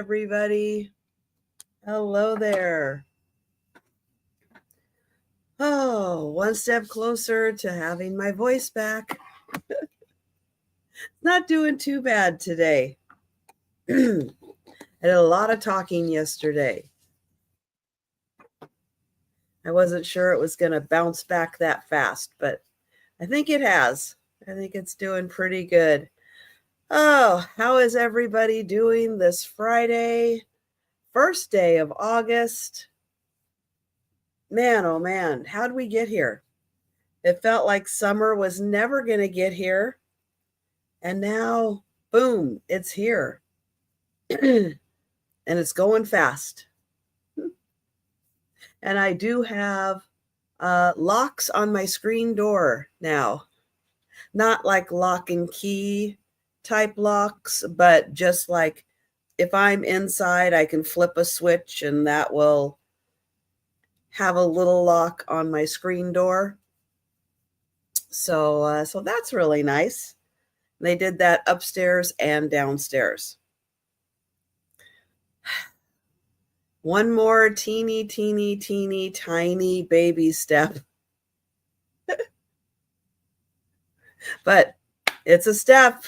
everybody. Hello there. Oh, one step closer to having my voice back. Not doing too bad today. I did a lot of talking yesterday. I wasn't sure it was going to bounce back that fast, but I think it has. I think it's doing pretty good. Oh, how is everybody doing this Friday? First day of August. Man, oh man, how'd we get here? It felt like summer was never going to get here. And now, boom, it's here. And it's going fast. And I do have locks on my screen door now. Not like lock and key type locks, but just like if I'm inside, I can flip a switch and that will have a little lock on my screen door. So that's really nice. They did that upstairs and downstairs. One more teeny, teeny, teeny, tiny baby step. But it's a step.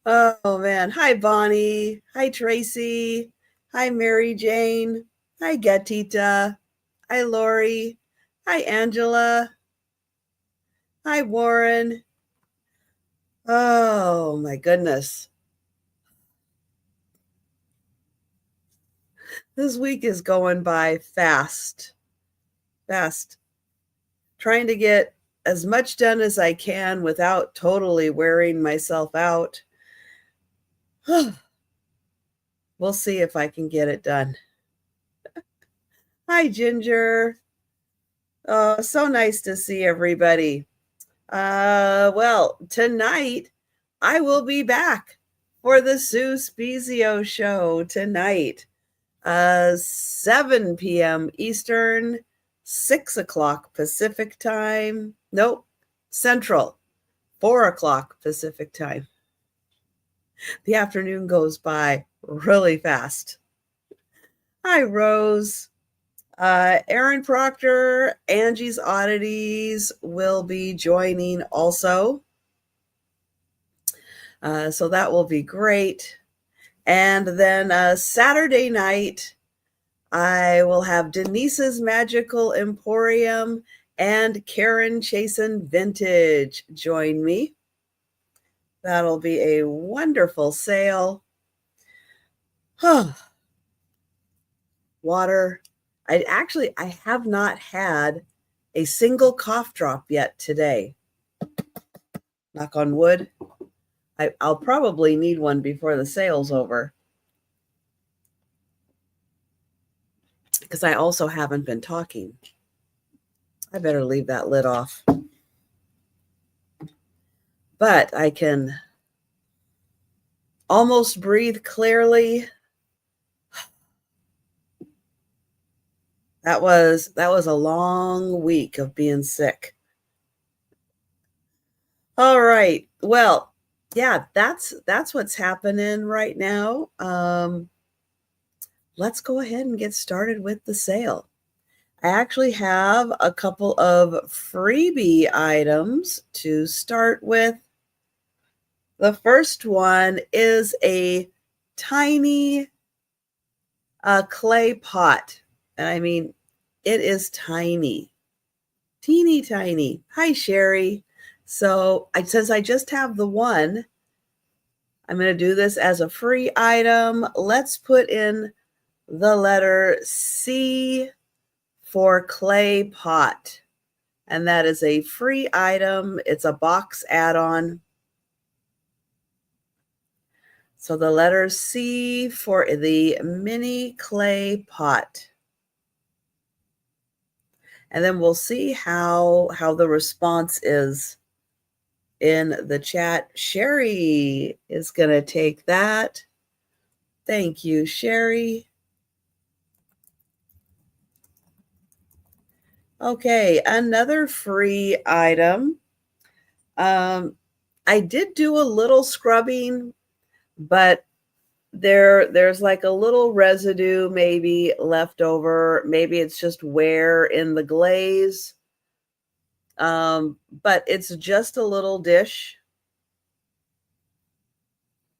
Oh, man. Hi, Bonnie. Hi, Tracy. Hi, Mary Jane. Hi, Gatita. Hi, Lori. Hi, Angela. Hi, Warren. Oh, my goodness. This week is going by fast. Fast. Trying to get as much done as I can without totally wearing myself out. We'll see if I can get it done. Hi, Ginger. Oh, so nice to see everybody. Well, tonight I will be back for the Sue Spezio show tonight. 7 p.m. Eastern, 6 o'clock Pacific time. Nope, Central, 4 o'clock Pacific time. The afternoon goes by really fast. Hi, Rose. Aaron Proctor, Angie's Oddities will be joining also. So that will be great. And then Saturday night, I will have Denise's Magical Emporium and Karen Chasen Vintage join me. That'll be a wonderful sale. Water. I have not had a single cough drop yet today. Knock on wood. I'll probably need one before the sale's over, because I also haven't been talking. I better leave that lid off. But I can almost breathe clearly. That was a long week of being sick. All right. Well, yeah, that's what's happening right now. Let's go ahead and get started with the sale. I actually have a couple of freebie items to start with. The first one is a tiny clay pot. And I mean, it is tiny, teeny tiny. Hi, Sherry. So since I just have the one, I'm going to do this as a free item. Let's put in the letter C for clay pot. And that is a free item. It's a box add-on. So the letter C for the mini clay pot. And then we'll see how the response is in the chat. Sherry is going to take that. Thank you, Sherry. Okay, another free item. I did do a little scrubbing, but there's like a little residue maybe left over. Maybe it's just wear in the glaze. But it's just a little dish.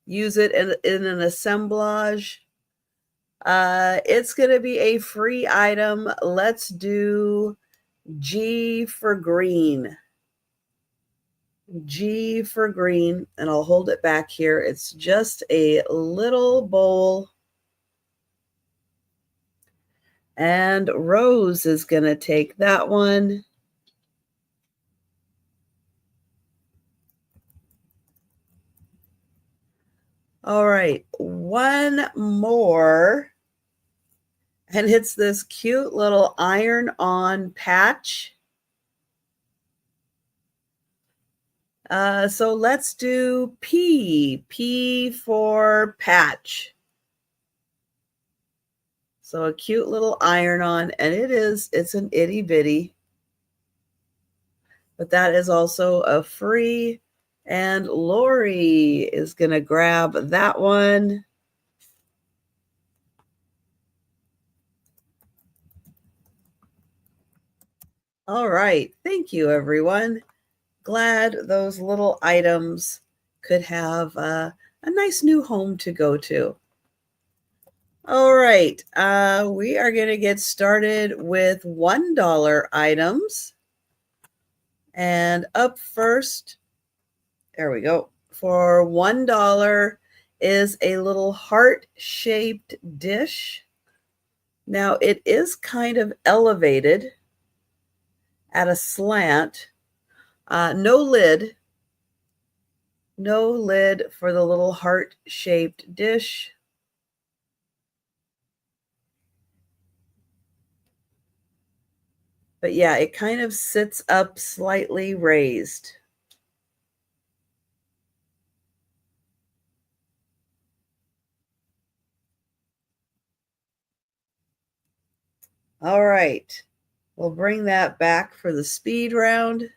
Use it in an assemblage. It's going to be a free item. Let's do G for green. G for green, and I'll hold it back here. It's just a little bowl. And Rose is going to take that one. All right, one more. And it's this cute little iron-on patch. So let's do P. P for patch. So a cute little iron-on, and it's an itty-bitty. But that is also a free. And Lori is going to grab that one. All right. Thank you, everyone. Glad those little items could have a nice new home to go to. All right. We are going to get started with $1 items. And up first, there we go. For $1 is a little heart-shaped dish. Now, it is kind of elevated at a slant. No lid. No lid for the little heart-shaped dish. But yeah, it kind of sits up slightly raised. All right. We'll bring that back for the speed round.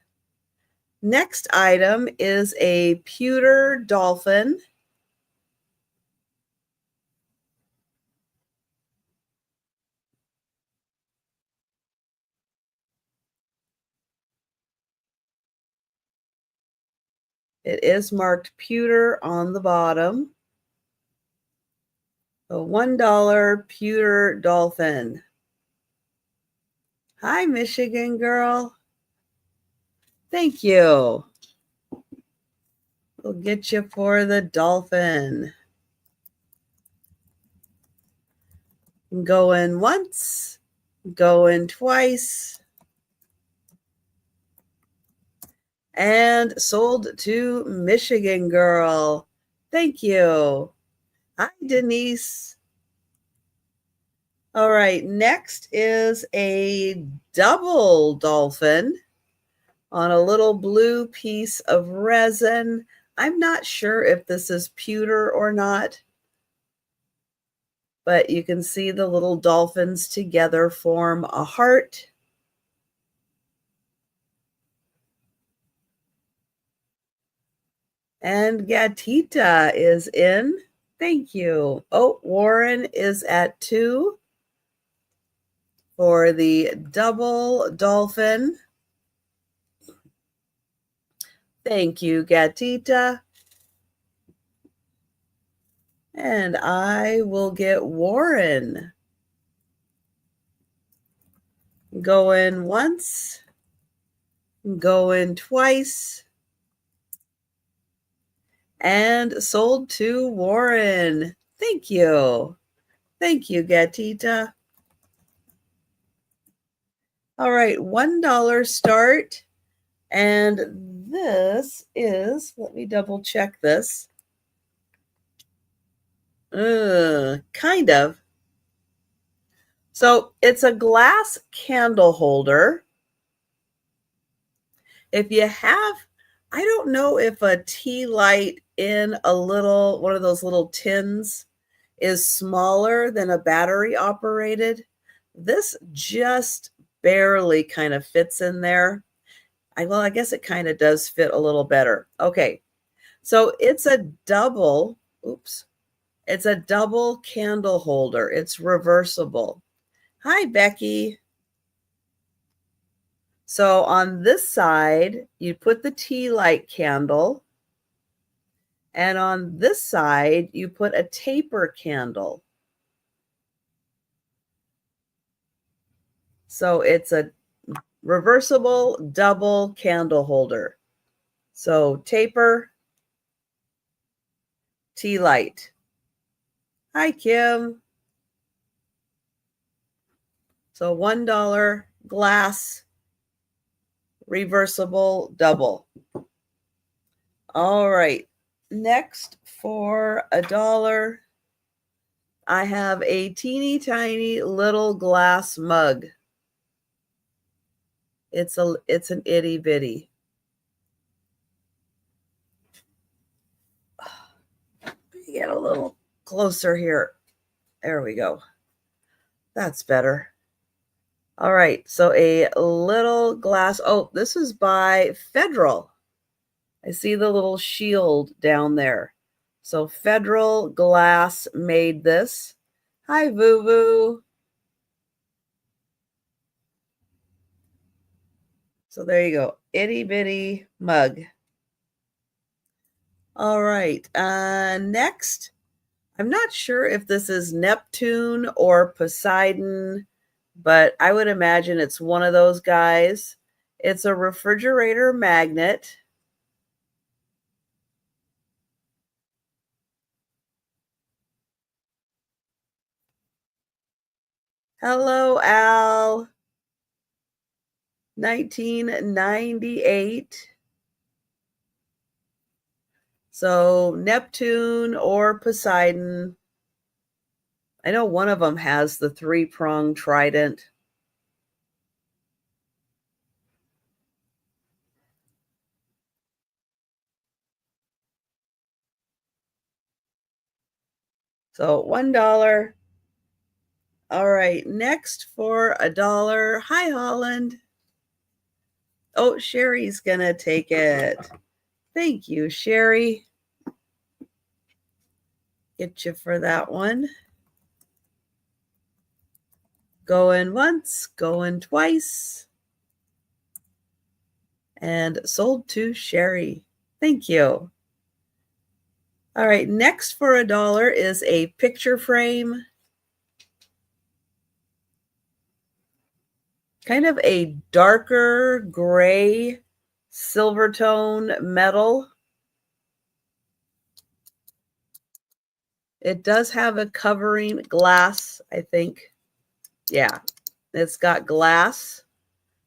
Next item is a pewter dolphin. It is marked pewter on the bottom. A $1 pewter dolphin. Hi, Michigan girl. Thank you. We'll get you for the dolphin. Going once, going twice. And sold to Michigan girl. Thank you. Hi, Denise. All right, next is a double dolphin on a little blue piece of resin. I'm not sure if this is pewter or not, but you can see the little dolphins together form a heart. And Gatita is in. Thank you. Oh, Warren is at 2 for the double dolphin. Thank you, Gatita. And I will get Warren. Going once, going twice. And sold to Warren. Thank you. Thank you, Gatita. All right, $1 start. And this is, let me double check this. Kind of. So it's a glass candle holder. If you have, I don't know if a tea light in one of those little tins is smaller than a battery operated. This just barely kind of fits in there. I guess it kind of does fit a little better. Okay, so it's a double, It's a double candle holder. It's reversible. Hi, Becky. So on this side, you put the tea light candle. And on this side, you put a taper candle. So it's a reversible double candle holder. So taper, tea light. Hi, Kim. So $1 glass, reversible double. All right. Next, for $1, I have a teeny tiny little glass mug. It's an itty bitty. Get a little closer here. There we go. That's better. All right, so a little glass. Oh, this is by Federal. I see the little shield down there. So Federal Glass made this. Hi, Voo Voo. So there you go. Itty bitty mug. All right. Next, I'm not sure if this is Neptune or Poseidon, but I would imagine it's one of those guys. It's a refrigerator magnet. Hello, Al. 1998. So Neptune or Poseidon. I know one of them has the 3-pronged trident. So $1. All right, next for $1. Hi, Holland. Oh, Sherry's gonna take it. Thank you, Sherry. Get you for that one. Going once, going twice. And sold to Sherry. Thank you. All right, next for $1 is a picture frame. Kind of a darker gray silver tone metal. It does have a covering glass, I think. Yeah, it's got glass.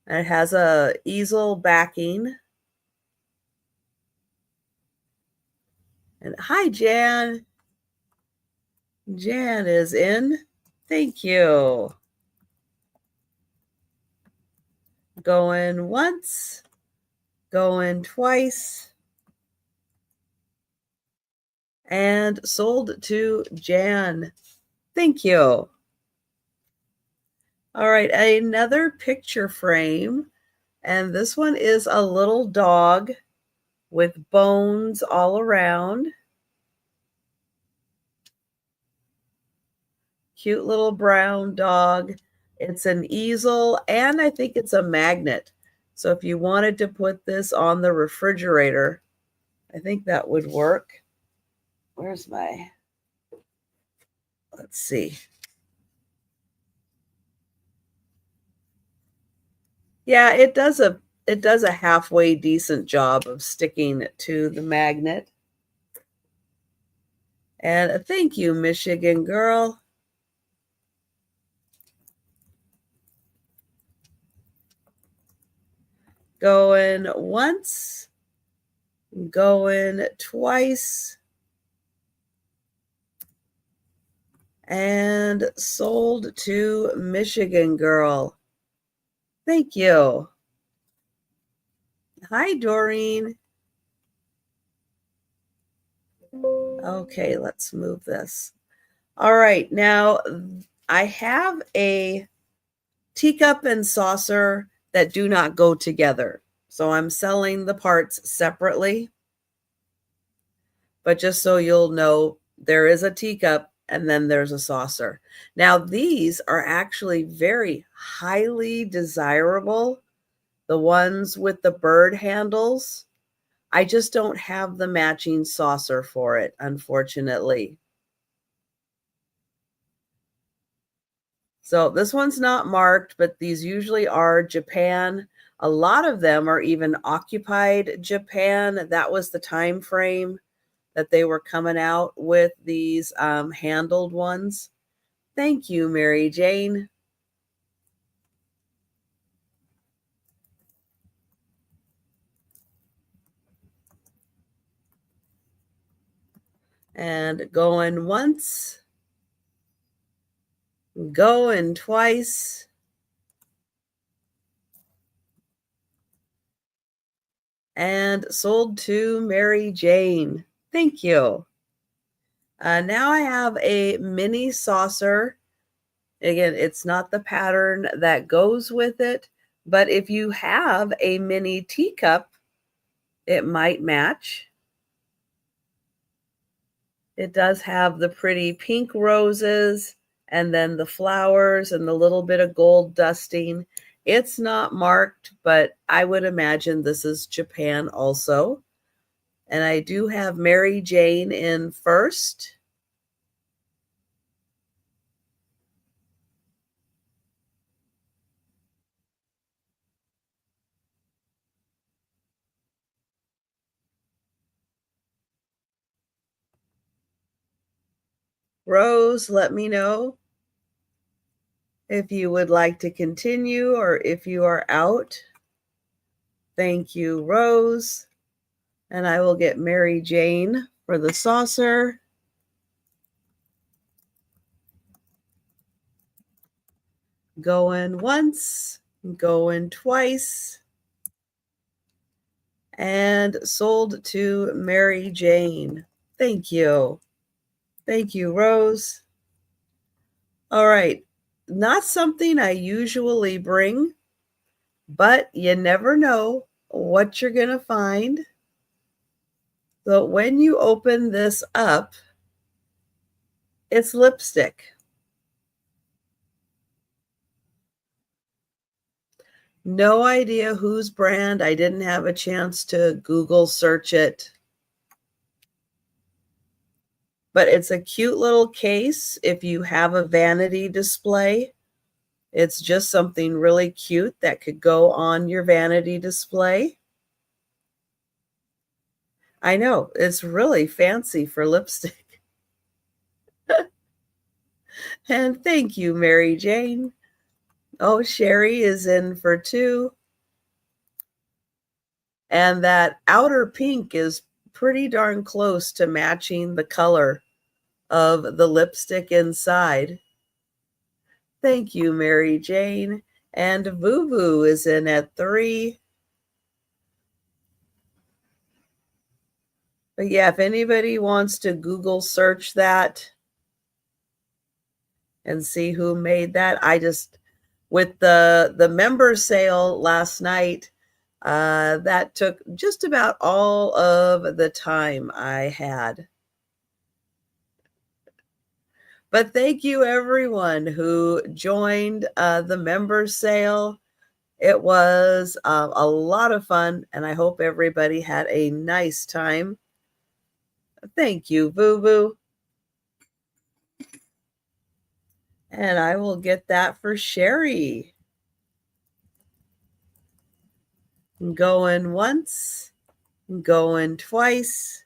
And it has a easel backing. And hi, Jan. Jan is in. Thank you. Going once, going twice. And sold to Jan. Thank you. All right, another picture frame. And this one is a little dog with bones all around. Cute little brown dog. It's an easel, and I think it's a magnet. So if you wanted to put this on the refrigerator, I think that would work. Where's my, let's see. Yeah, it does a halfway decent job of sticking to the magnet. And thank you, Michigan girl. Going once, going twice, and sold to Michigan girl. Thank you. Hi, Doreen. Okay, let's move this. All right, now I have a teacup and saucer that do not go together. So I'm selling the parts separately. But just so you'll know, there is a teacup, and then there's a saucer. Now, these are actually very highly desirable, the ones with the bird handles. I just don't have the matching saucer for it, unfortunately. So this one's not marked, but these usually are Japan. A lot of them are even occupied Japan. That was the time frame that they were coming out with these handled ones. Thank you, Mary Jane. And going once, going twice, and sold to Mary Jane. Thank you. Now I have a mini saucer. Again, it's not the pattern that goes with it, but if you have a mini teacup, it might match. It does have the pretty pink roses and then the flowers and the little bit of gold dusting. It's not marked, but I would imagine this is Japan also. And I do have Mary Jane in first. Rose, let me know if you would like to continue or if you are out. Thank you, Rose. And I will get Mary Jane for the saucer. Going once, going twice, and sold to Mary Jane. Thank you. Thank you, Rose. All right. Not something I usually bring, but you never know what you're going to find. So when you open this up, it's lipstick. No idea whose brand. I didn't have a chance to Google search it. But it's a cute little case if you have a vanity display. It's just something really cute that could go on your vanity display. I know, it's really fancy for lipstick. And thank you, Mary Jane. Oh, Sherry is in for two. And that outer pink is pretty darn close to matching the color of the lipstick inside. Thank you, Mary Jane. And Vuvu is in at 3. But yeah, if anybody wants to Google search that and see who made that, with the member sale last night, that took just about all of the time I had. But thank you, everyone who joined the member sale. It was a lot of fun, and I hope everybody had a nice time. Thank you, Boo Boo. And I will get that for Sherry. Going once, going twice,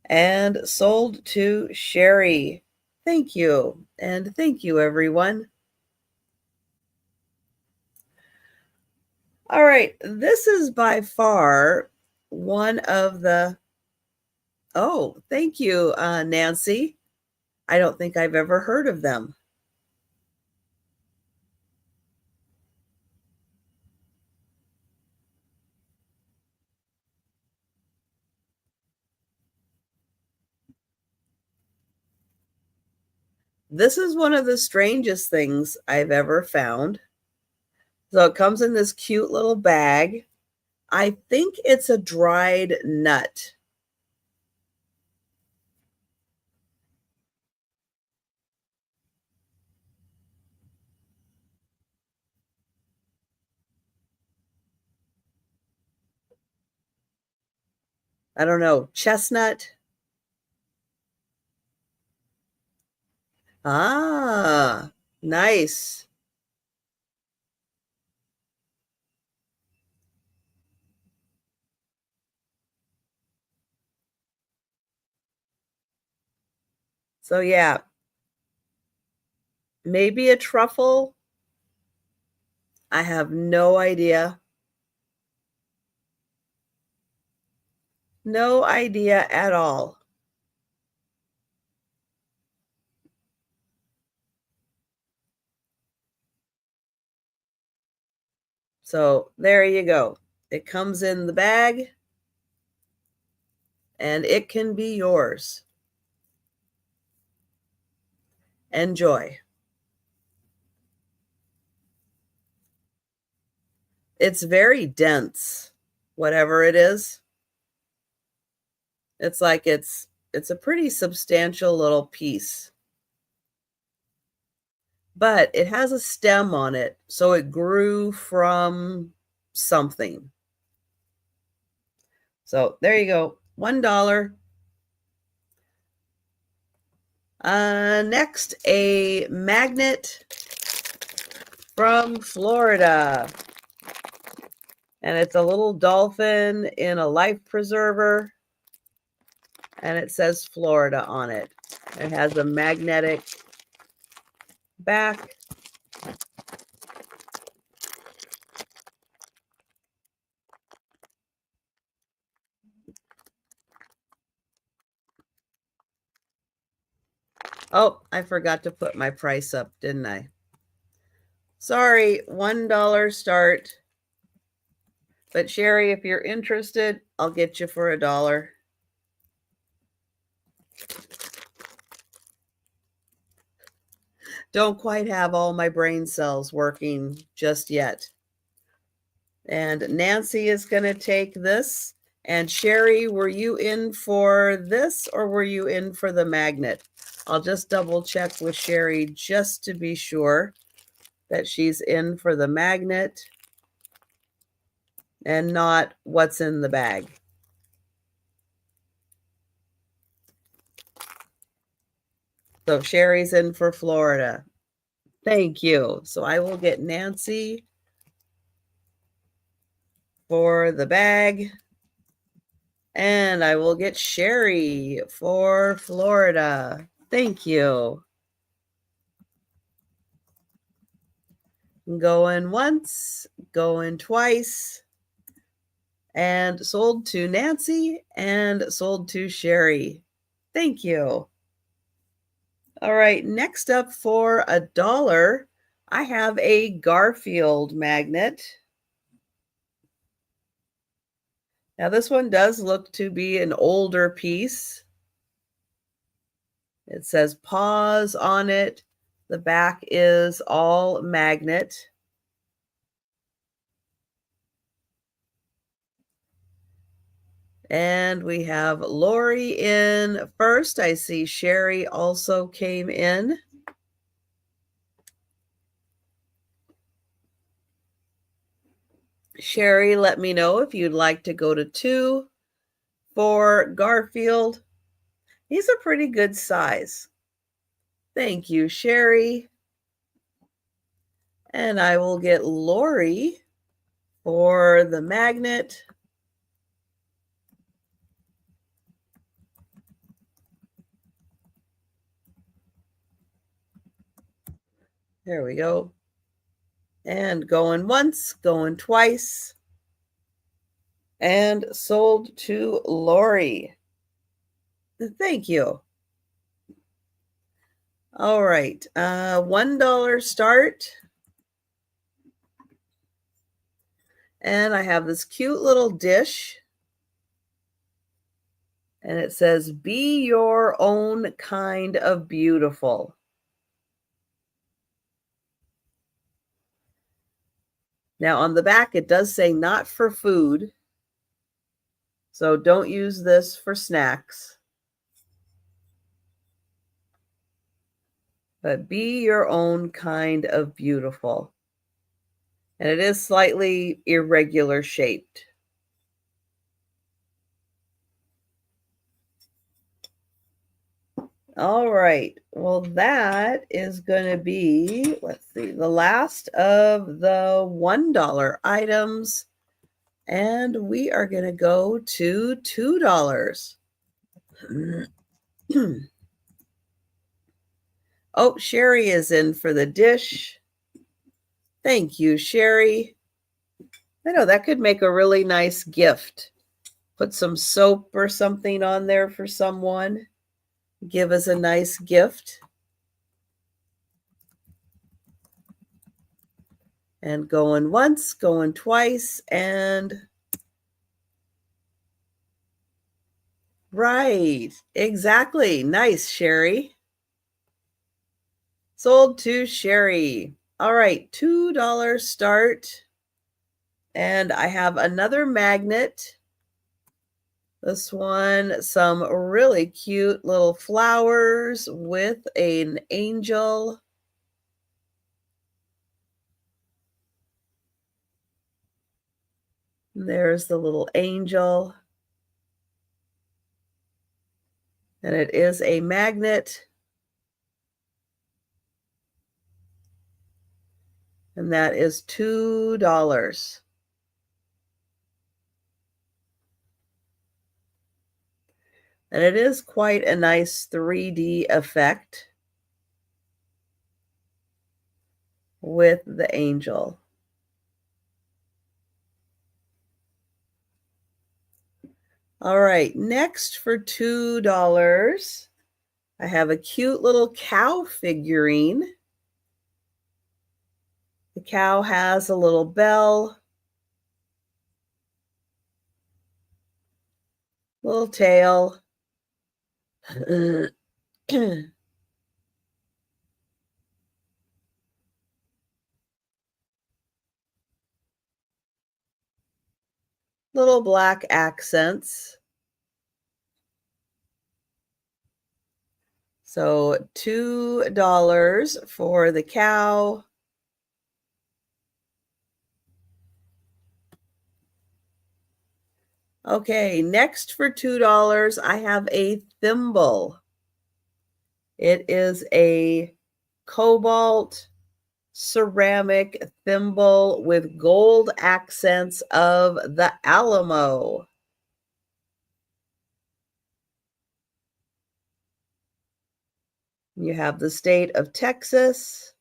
and sold to Sherry. Thank you. And thank you, everyone. All right. This is by far one of the. Oh, thank you, Nancy. I don't think I've ever heard of them. This is one of the strangest things I've ever found. So it comes in this cute little bag. I think it's a dried nut. I don't know, chestnut. Ah, nice. So yeah, maybe a truffle. I have no idea. No idea at all. So there you go. It comes in the bag and it can be yours. Enjoy. It's very dense, whatever it is. It's like it's a pretty substantial little piece. But it has a stem on it, so it grew from something. So there you go. $1. Next, a magnet from Florida. And it's a little dolphin in a life preserver. And it says Florida on it. It has a magnetic back. Oh, I forgot to put my price up, didn't I? Sorry, $1 start. But Sherry, if you're interested, I'll get you for $1. Don't quite have all my brain cells working just yet. And Nancy is going to take this. And Sherry, were you in for this or were you in for the magnet? I'll just double check with Sherry just to be sure that she's in for the magnet and not what's in the bag. So Sherry's in for Florida. Thank you. So I will get Nancy for the bag. And I will get Sherry for Florida. Thank you. Going once, going twice. And sold to Nancy and sold to Sherry. Thank you. All right, next up for $1, I have a Garfield magnet. Now this one does look to be an older piece. It says pause on it. The back is all magnet. And we have Lori in first. I see Sherry also came in. Sherry, let me know if you'd like to go to 2 for Garfield. He's a pretty good size. Thank you, Sherry. And I will get Lori for the magnet. There we go. And going once, going twice. And sold to Lori. Thank you. All right, $1 start. And I have this cute little dish. And it says, be your own kind of beautiful. Now on the back, it does say not for food. So don't use this for snacks. But be your own kind of beautiful. And it is slightly irregular shaped. All right. Well, that is going to be, let's see, the last of the $1 items. And we are going to go to $2. Oh, Sherry is in for the dish. Thank you, Sherry. I know that could make a really nice gift. Put some soap or something on there for someone. Give us a nice gift. And going once, going twice, and right. Exactly. Nice, Sherry. Sold to Sherry. All right, $2 start. And I have another magnet. This one, some really cute little flowers with an angel. There's the little angel. And it is a magnet. And that is $2. And it is quite a nice 3D effect with the angel. All right, next for $2, I have a cute little cow figurine. The cow has a little bell, little tail. Little black accents. So $2 for the cow. Okay, next for $2, I have a thimble. It is a cobalt ceramic thimble with gold accents of the Alamo. You have the state of Texas.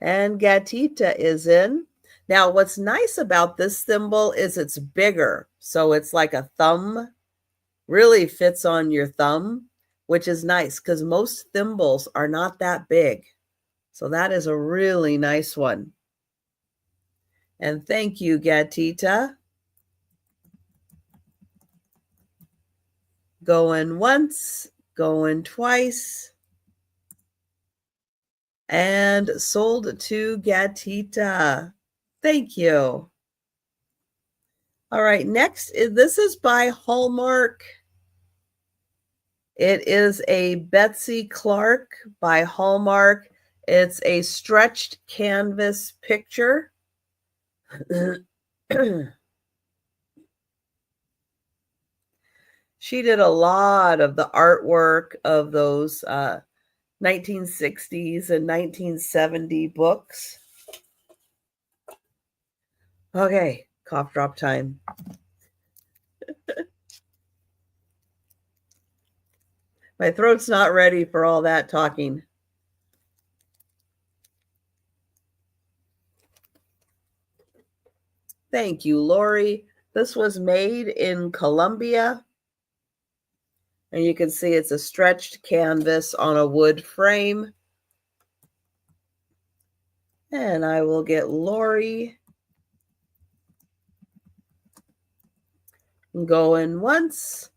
And Gatita is in. Now, what's nice about this thimble is it's bigger. So it's like a thumb, really fits on your thumb, which is nice because most thimbles are not that big. So that is a really nice one. And thank you, Gatita. Going once, going twice, and sold to Gatita. Thank you. All right, next, this is by Hallmark. It is a Betsy Clark by Hallmark. It's a stretched canvas picture. She did a lot of the artwork of those 1960s and 1970 books. Okay, cough drop time. My throat's not ready for all that talking. Thank you, Lori. This was made in Colombia. And you can see it's a stretched canvas on a wood frame. And I will get Lori going once,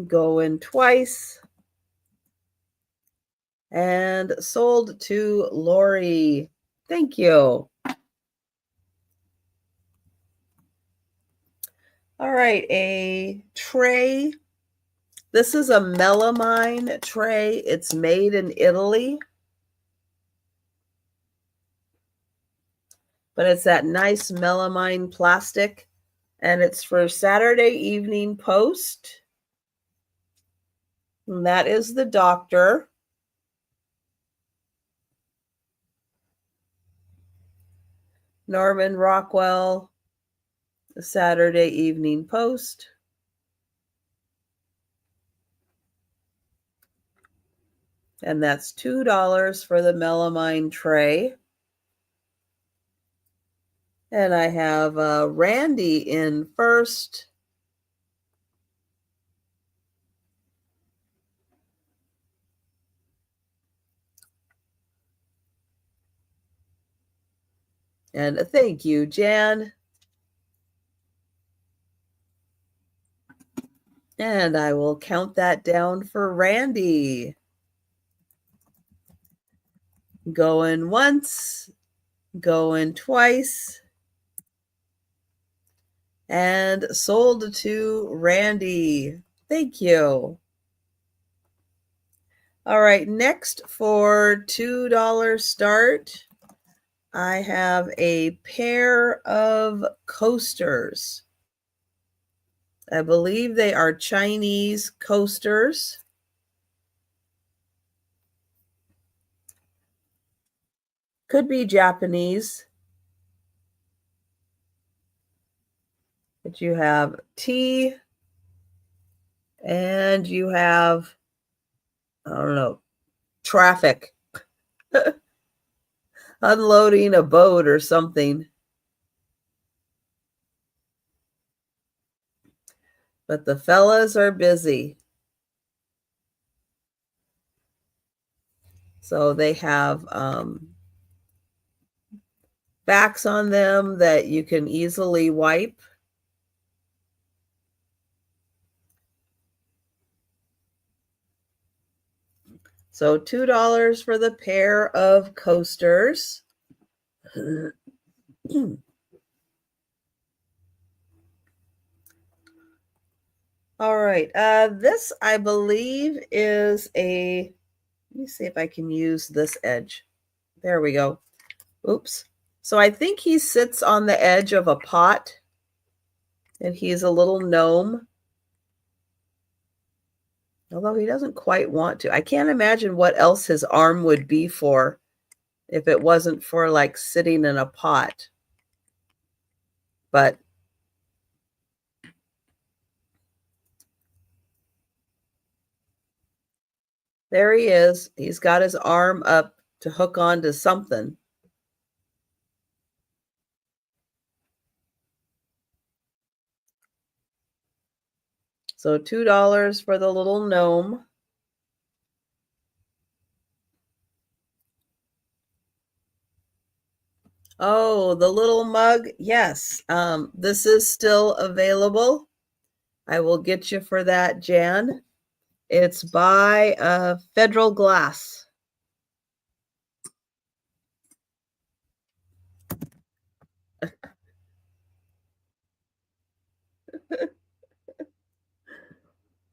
going twice, and sold to Lori. Thank you. All right, a tray. This is a melamine tray. It's made in Italy. But it's that nice melamine plastic. And it's for Saturday Evening Post. And that is the doctor. Norman Rockwell, the Saturday Evening Post. And that's $2 for the melamine tray. And I have Randy in first. And thank you, Jan. And I will count that down for Randy. Going once, going twice, and sold to Randy. Thank you. All right, next for $2 start, I have a pair of coasters. I believe they are Chinese coasters. Could be Japanese. But you have tea and you have, I don't know, traffic. Unloading a boat or something. But the fellas are busy. So they have backs on them that you can easily wipe. So $2 for the pair of coasters. All right. This, I believe, is a, let me see if I can use this edge. There we go. Oops. So I think he sits on the edge of a pot, and he's a little gnome. Although he doesn't quite want to. I can't imagine what else his arm would be for if it wasn't for like sitting in a pot. But there he is. He's got his arm up to hook onto something. So $2 for the little gnome. Oh, the little mug. Yes. This is still available. I will get you for that, Jan. It's by Federal Glass.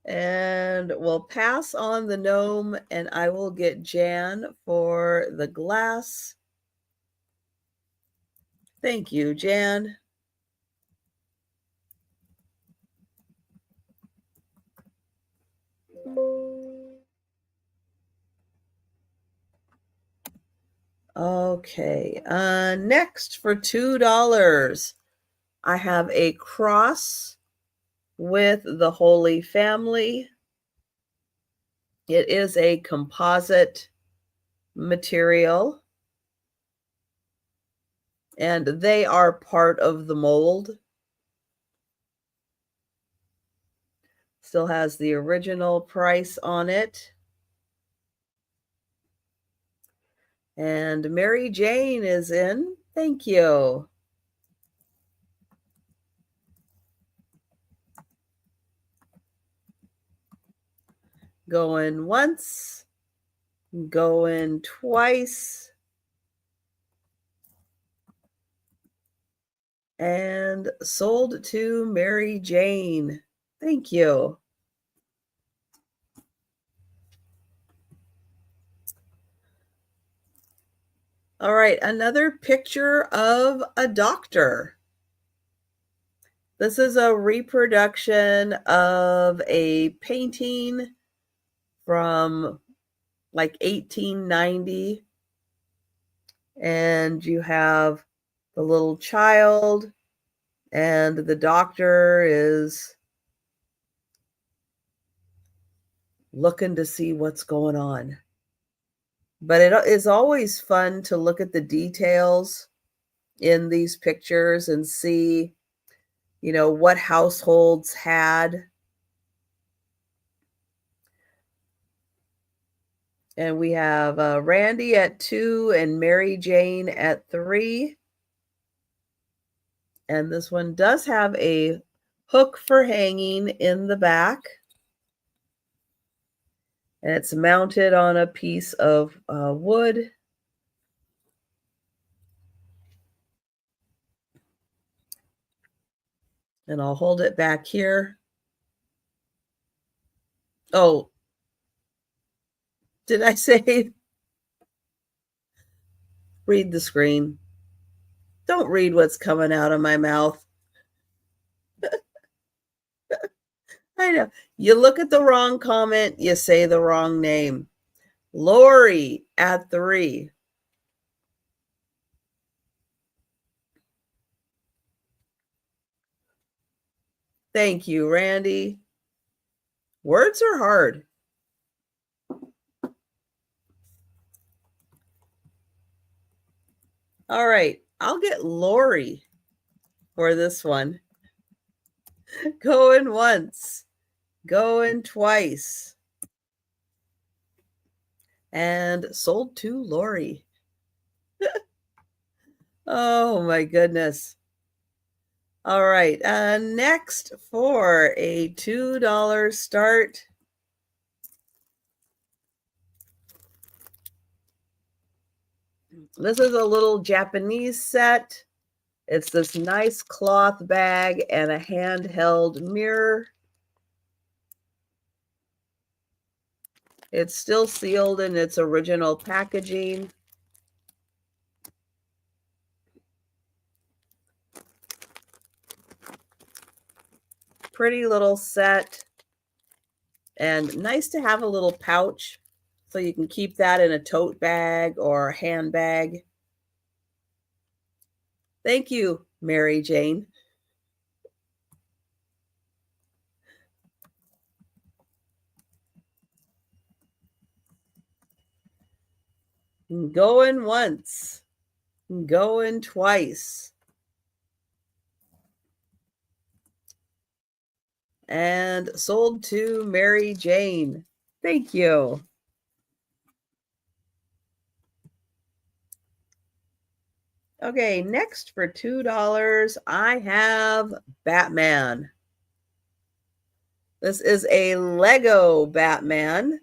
And we'll pass on the gnome, and I will get Jan for the glass. Thank you, Jan. Okay, next for $2, I have a cross with the Holy Family. It is a composite material, and they are part of the mold. Still has the original price on it. And Mary Jane is in. Thank you. Going once, going twice, and sold to Mary Jane. Thank you. All right, another picture of a doctor. This is a reproduction of a painting from like 1890. And you have the little child, and the doctor is looking to see what's going on. But it is always fun to look at the details in these pictures and see, what households had. And we have Randy at 2 and Mary Jane at 3. And this one does have a hook for hanging in the back. And it's mounted on a piece of wood. And I'll hold it back here. Oh, did I say read the screen? Don't read what's coming out of my mouth. I know. You look at the wrong comment, you say the wrong name. Lori at 3. Thank you, Randy. Words are hard. All right, I'll get Lori for this one. Going once, going twice. And sold to Lori. Oh my goodness. All right, next for a $2 start. This is a little Japanese set. It's this nice cloth bag and a handheld mirror. It's still sealed in its original packaging. Pretty little set. And nice to have a little pouch so you can keep that in a tote bag or a handbag. Thank you, Mary Jane. Going once, going twice. And sold to Mary Jane. Thank you. Okay, next for $2, I have Batman. This is a Lego Batman,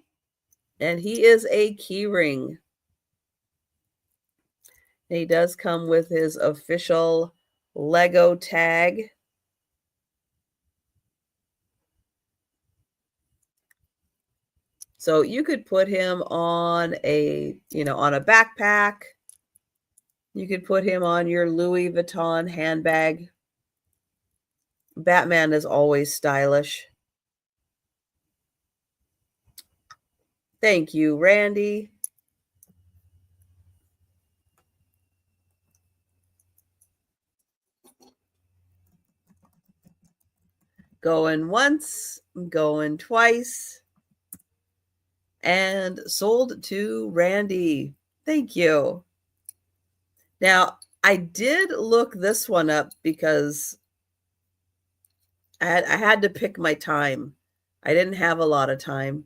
and he is a keyring. He does come with his official Lego tag. So you could put him on on a backpack. You could put him on your Louis Vuitton handbag. Batman is always stylish. Thank you, Randy. Going once, going twice. And sold to Randy. Thank you. Now, I did look this one up because I had to pick my time. I didn't have a lot of time,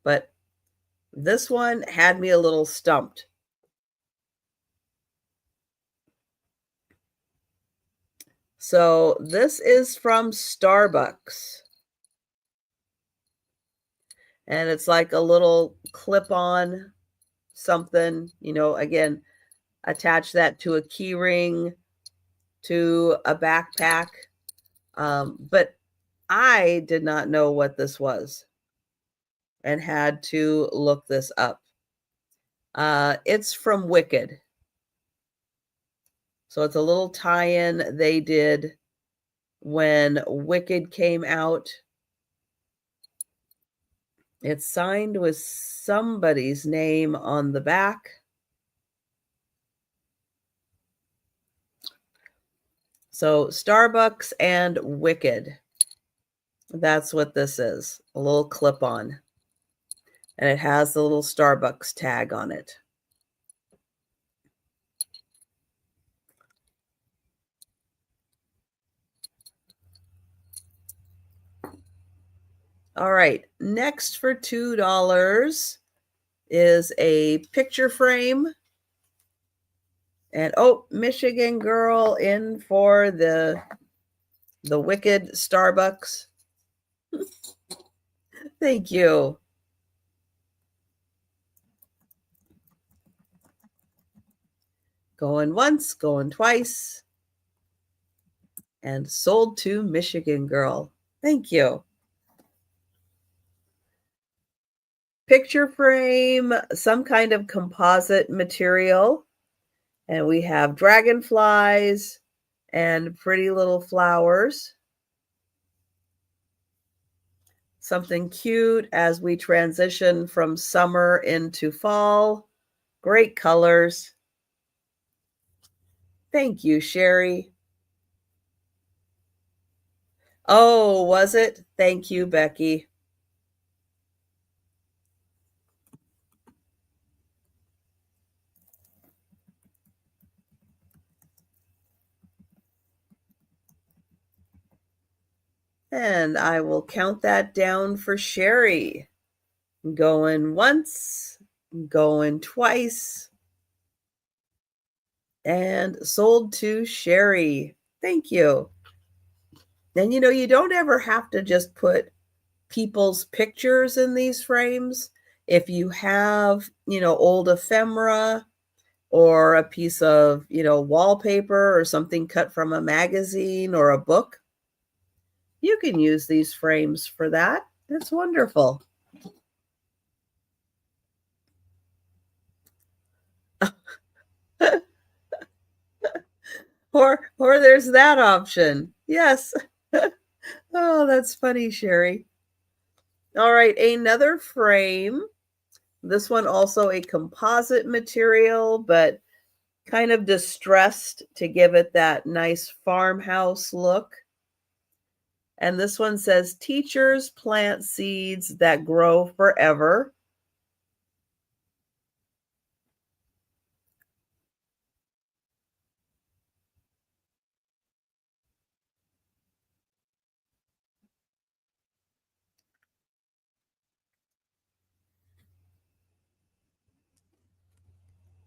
but this one had me a little stumped. So this is from Starbucks. And it's like a little clip-on something, again, attach that to a key ring, to a backpack. But I did not know what this was and had to look this up. It's from Wicked. So it's a little tie-in they did when Wicked came out. It's signed with somebody's name on the back. So Starbucks and Wicked. That's what this is. A little clip-on. And it has the little Starbucks tag on it. All right, next for $2 is a picture frame. And oh, Michigan girl in for the Wicked Starbucks. Thank you. Going once, going twice. And sold to Michigan girl. Thank you. Picture frame, some kind of composite material. And we have dragonflies and pretty little flowers. Something cute as we transition from summer into fall. Great colors. Thank you, Sherry. Oh, was it? Thank you, Becky. And I will count that down for Sherry. Going once, going twice, and sold to Sherry. Thank you. And you don't ever have to just put people's pictures in these frames. If you have, old ephemera or a piece of, wallpaper or something cut from a magazine or a book, you can use these frames for that. That's wonderful. Or there's that option. Yes. Oh, that's funny, Sherry. All right, another frame. This one also a composite material, but kind of distressed to give it that nice farmhouse look. And this one says, teachers plant seeds that grow forever.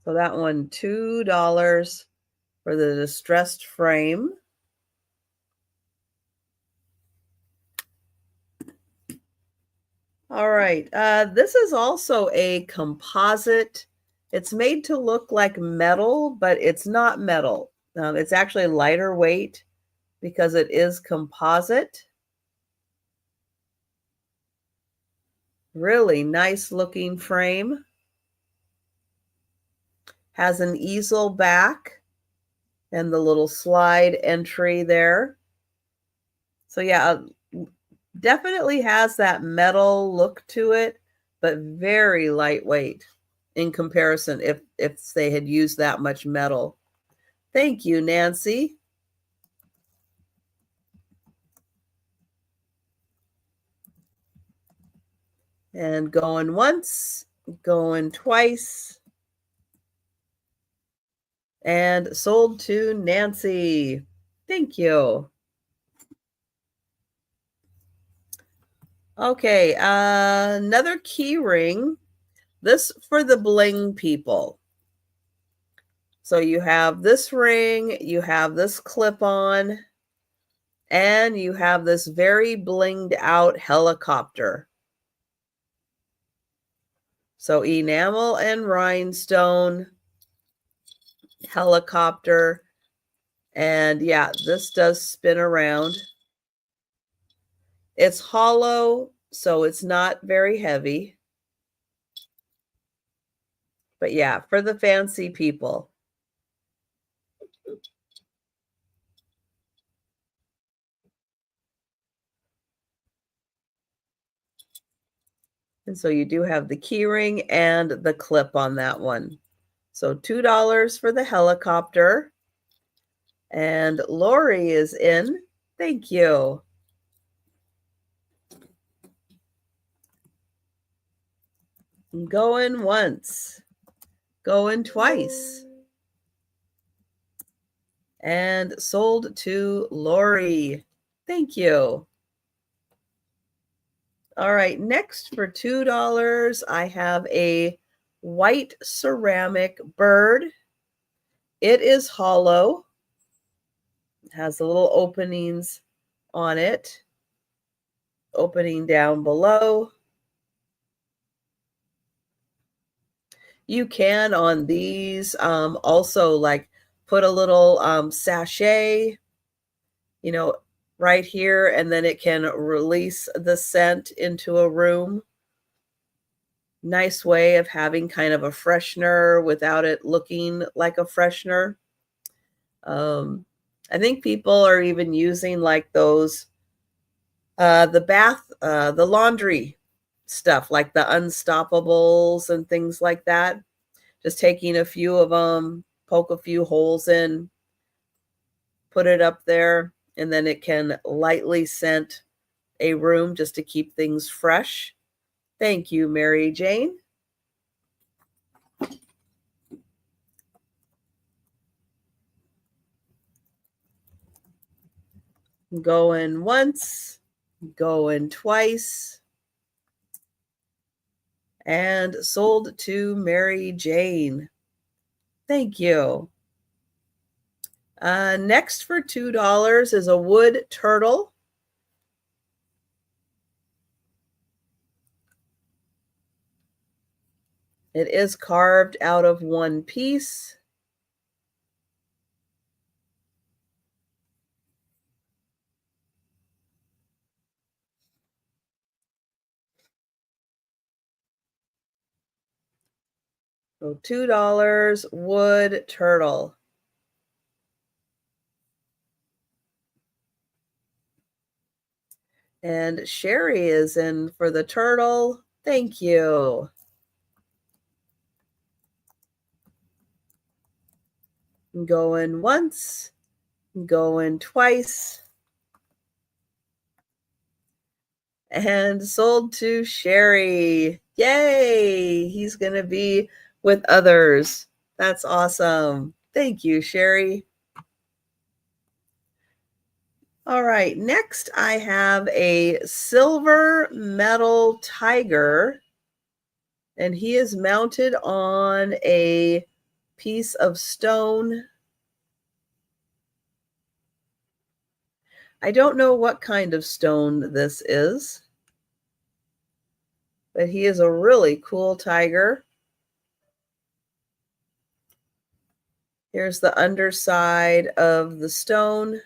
So that one, $2 for the distressed frame. All right, this is also a composite. It's made to look like metal, but it's not metal. It's actually lighter weight because it is composite. Really nice looking frame. Has an easel back and the little slide entry there. So yeah, definitely has that metal look to it, but very lightweight in comparison if they had used that much metal. Thank you, Nancy. And going once, going twice, and sold to Nancy. Thank you. Okay, another key ring. This for the bling people. So you have this ring, you have this clip-on, and you have this very blinged out helicopter. So enamel and rhinestone helicopter. And yeah, this does spin around. It's hollow, so it's not very heavy. But yeah, for the fancy people. And so you do have the key ring and the clip on that one. So $2 for the helicopter. And Lori is in. Thank you. Going once. Going twice. And sold to Lori. Thank you. All right, next for $2, I have a white ceramic bird. It is hollow. It has the little openings on it. Opening down below. You can on these also like put a little sachet, right here, and then it can release the scent into a room. Nice way of having kind of a freshener without it looking like a freshener. I think people are even using like those, the laundry stuff, like the Unstoppables and things like that. Just taking a few of them, poke a few holes in, put it up there, and then it can lightly scent a room just to keep things fresh. Thank you, Mary Jane. Going once, going twice, and sold to Mary Jane. Thank you. Next for $2 is a wood turtle. It is carved out of one piece. So $2 wood turtle. And Sherry is in for the turtle. Thank you. Going once, going twice, and sold to Sherry. Yay! He's going to be with others. That's awesome. Thank you, Sherry. All right, next I have a silver metal tiger, and he is mounted on a piece of stone. I don't know what kind of stone this is, but he is a really cool tiger. Here's the underside of the stone.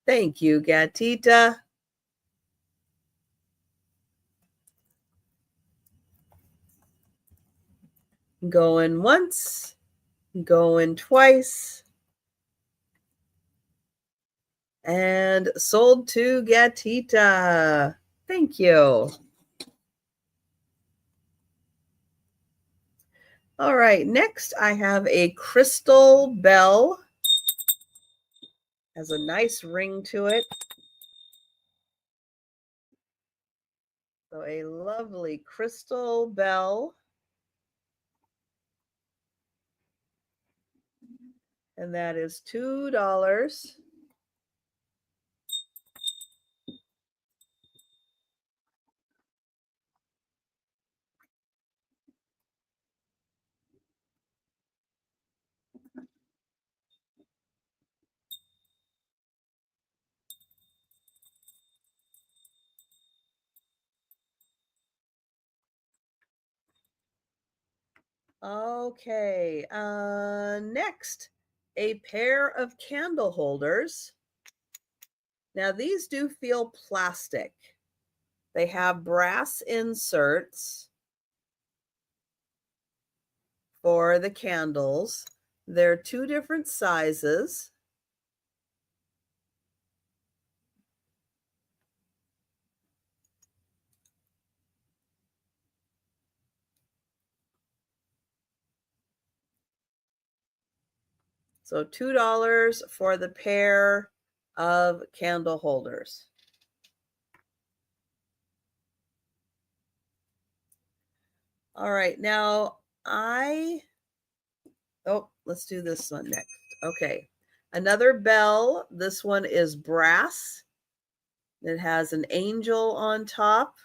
Thank you, Gatita. Going once, going twice, and sold to Gatita. Thank you. All right, next I have a crystal bell. Has a nice ring to it. So a lovely crystal bell. And that is $2. Okay, next, a pair of candle holders. Now these do feel plastic. They have brass inserts. for the candles. They're 2 different sizes. So $2 for the pair of candle holders. All right, now let's do this one next. Okay, another bell. This one is brass. It has an angel on top.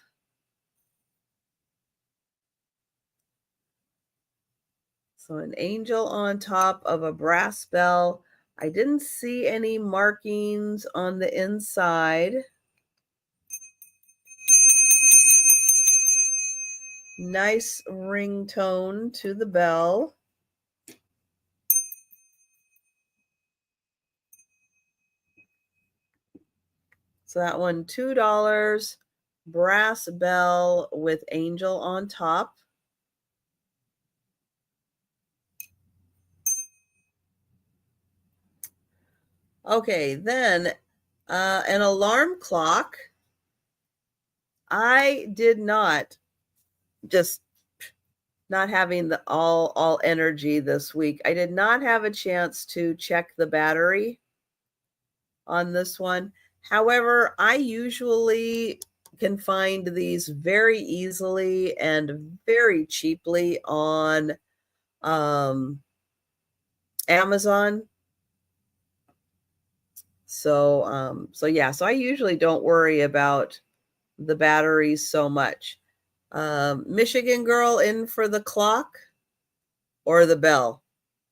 So an angel on top of a brass bell. I didn't see any markings on the inside. Nice ringtone to the bell. So that one, $2, brass bell with angel on top. Okay, then an alarm clock. I did not, just not having the all energy this week, I did not have a chance to check the battery on this one. However, I usually can find these very easily and very cheaply on Amazon. So yeah, so I usually don't worry about the batteries so much. Michigan Girl in for the clock or the bell?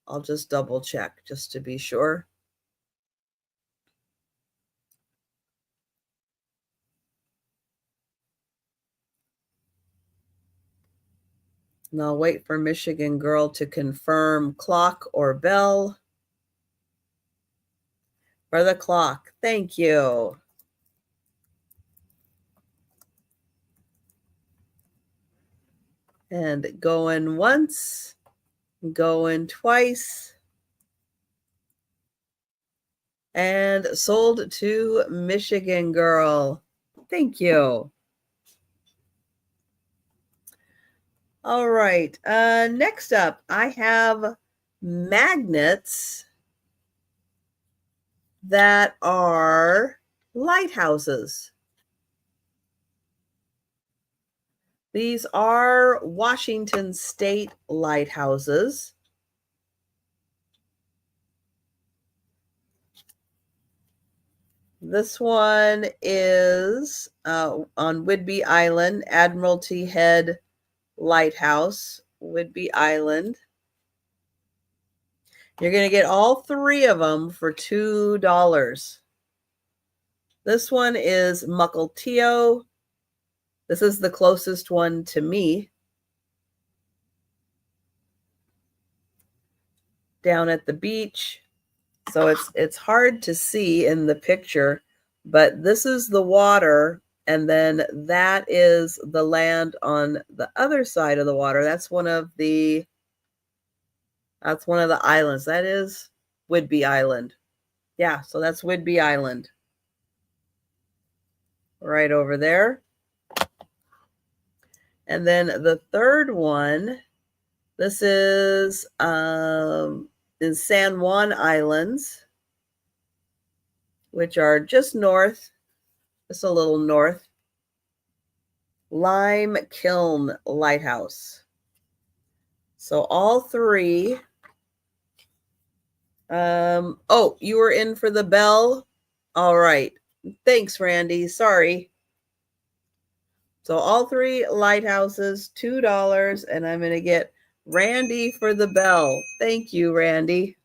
I'll just double check just to be sure. And I'll wait for Michigan Girl to confirm clock or bell. For the clock. Thank you. And going once, going twice. And sold to Michigan Girl. Thank you. All right. Next up, I have magnets that are lighthouses. These are Washington State lighthouses. This one is on Whidbey Island, Admiralty Head Lighthouse, Whidbey Island. You're going to get all 3 of them for $2. This one is Mukilteo. This is the closest one to me. Down at the beach. So it's hard to see in the picture, but this is the water, and then that is the land on the other side of the water. That's one of the islands. That is Whidbey Island. Yeah, so that's Whidbey Island. Right over there. And then the third one, this is in San Juan Islands, which are just north, just a little north. Lime Kiln Lighthouse. So all 3. Oh, you were in for the bell? All right. Thanks, Randy. Sorry. So all 3 lighthouses, $2, and I'm going to get Randy for the bell. Thank you, Randy.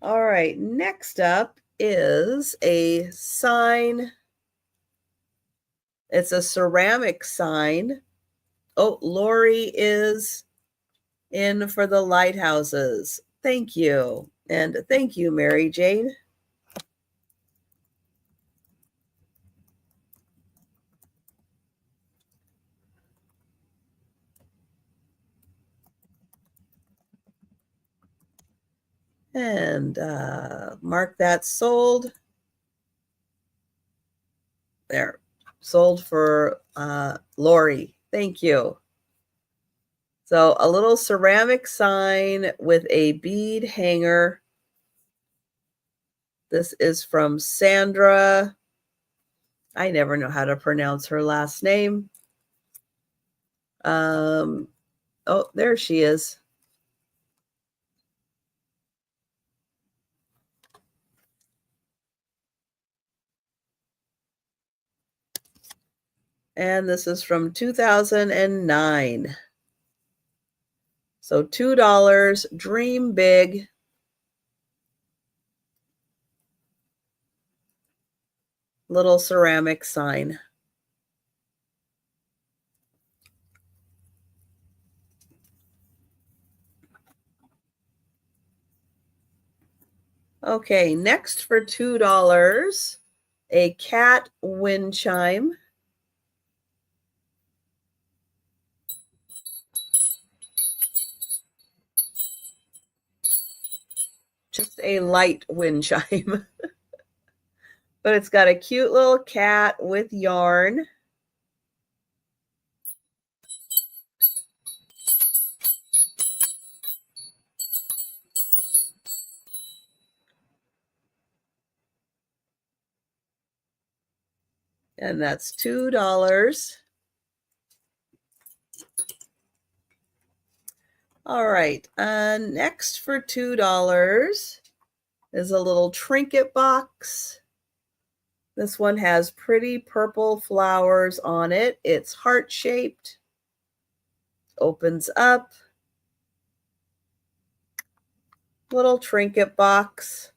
All right, next up is a sign. It's a ceramic sign. Oh, Lori is in for the lighthouses. Thank you. And thank you, Mary Jane. And mark that sold. There, sold for Lori. Thank you. So a little ceramic sign with a bead hanger. This is from Sandra. I never know how to pronounce her last name. Oh, there she is. And this is from 2009. So $2, dream big. Little ceramic sign. Okay, next for $2, a cat wind chime. Just a light wind chime. But it's got a cute little cat with yarn. And that's $2. All right, next for $2 is a little trinket box. This one has pretty purple flowers on it. It's heart-shaped. Opens up. Little trinket box.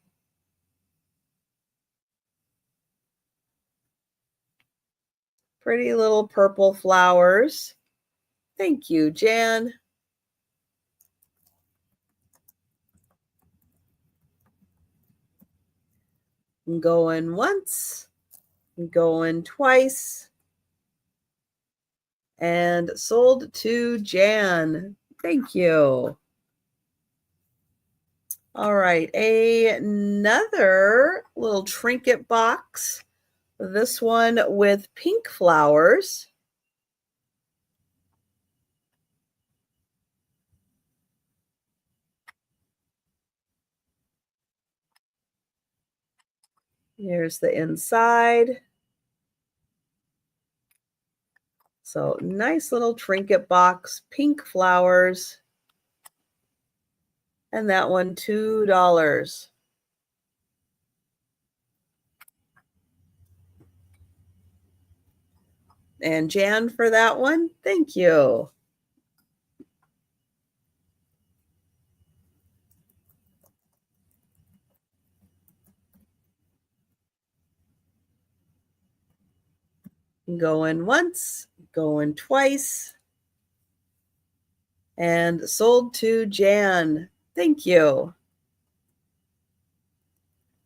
Pretty little purple flowers. Thank you, Jan. Going once, going twice, and sold to Jan. Thank you. All right, another little trinket box. This one with pink flowers. Here's the inside. So nice little trinket box, pink flowers. And that one, $2. And Jan for that one, thank you. Going once, going twice, and sold to Jan. Thank you.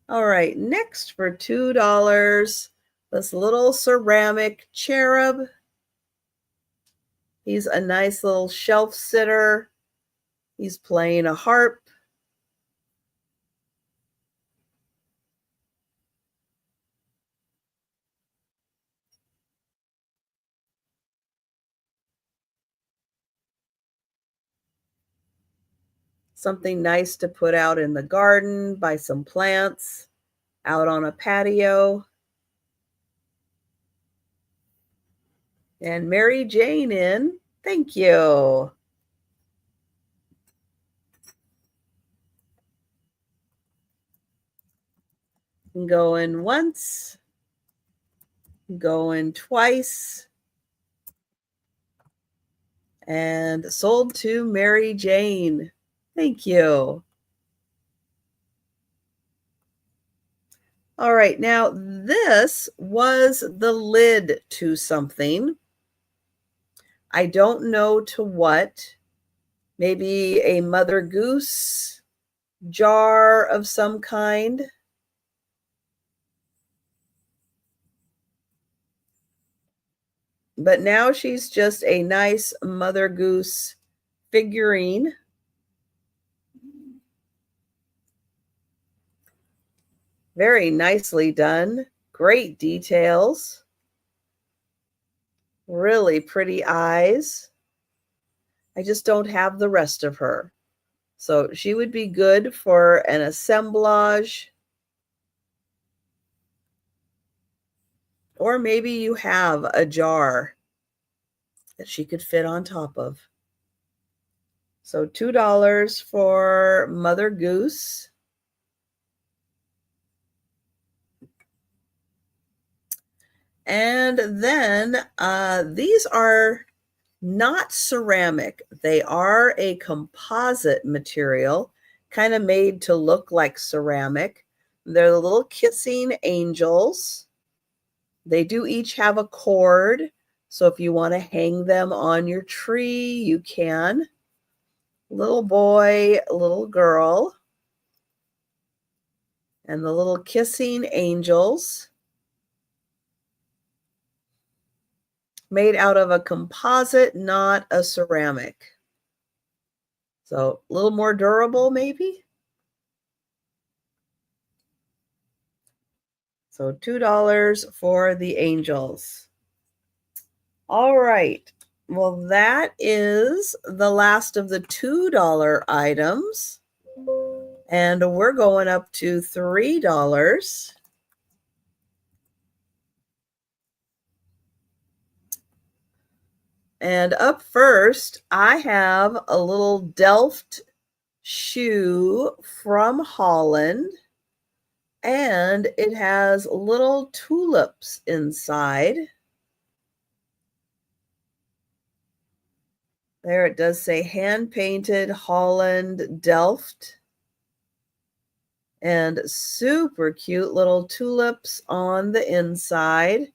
All right, next for $2, this little ceramic cherub. He's a nice little shelf sitter. He's playing a harp. Something nice to put out in the garden, by some plants, out on a patio. And Mary Jane in. Thank you. Going once, going twice, and sold to Mary Jane. Thank you. All right, now this was the lid to something. I don't know to what. Maybe a Mother Goose jar of some kind. But now she's just a nice Mother Goose figurine. Very nicely done. Great details. Really pretty eyes. I just don't have the rest of her. So she would be good for an assemblage. Or maybe you have a jar that she could fit on top of. So $2 for Mother Goose. And then these are not ceramic. They are a composite material, kind of made to look like ceramic. They're the little kissing angels. They do each have a cord. So if you want to hang them on your tree, you can. Little boy, little girl, and the little kissing angels. Made out of a composite, not a ceramic. So a little more durable, maybe. So $2 for the angels. All right. Well, that is the last of the $2 items. And we're going up to $3. And up first, I have a little Delft shoe from Holland. And it has little tulips inside. There it does say hand-painted Holland Delft. And super cute little tulips on the inside.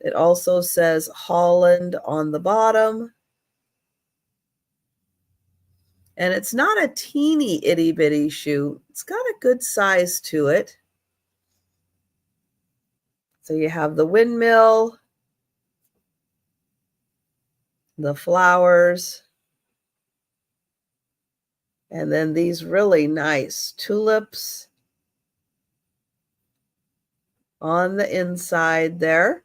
It also says Holland on the bottom. And it's not a teeny itty bitty shoe. It's got a good size to it. So you have the windmill, the flowers, and then these really nice tulips on the inside there.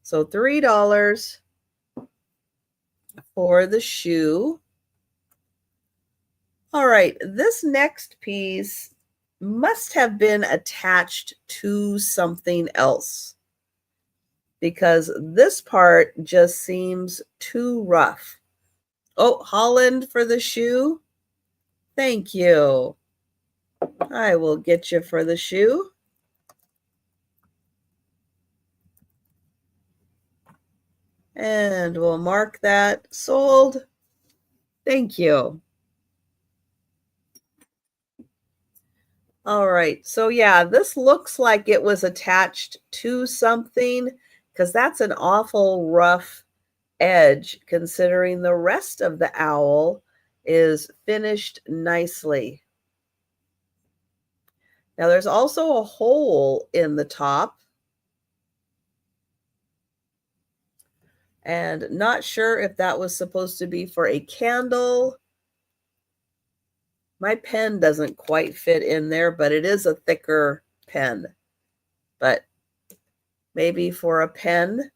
So $3 for the shoe. All right, this next piece must have been attached to something else because this part just seems too rough. Oh, Holland for the shoe. Thank you. I will get you for the shoe. And we'll mark that sold. Thank you. All right. So yeah, this looks like it was attached to something because that's an awful rough edge considering the rest of the owl is finished nicely. Now there's also a hole in the top. And not sure if that was supposed to be for a candle. My pen doesn't quite fit in there, but it is a thicker pen. But maybe for a pen.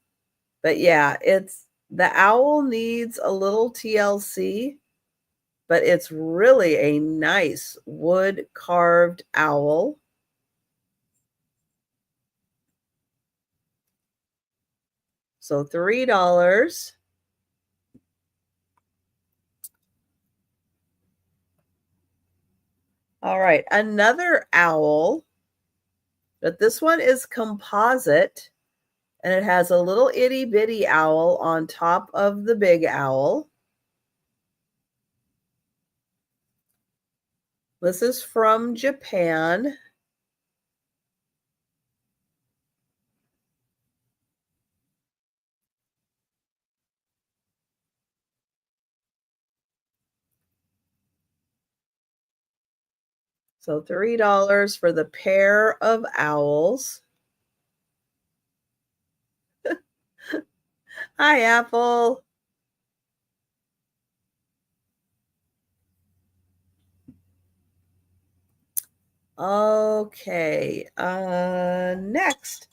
But yeah, the owl needs a little TLC, but it's really a nice wood carved owl. So $3. All right, another owl, but this one is composite, and it has a little itty bitty owl on top of the big owl. This is from Japan. So $3 for the pair of owls. Hi, Apple. Okay, next.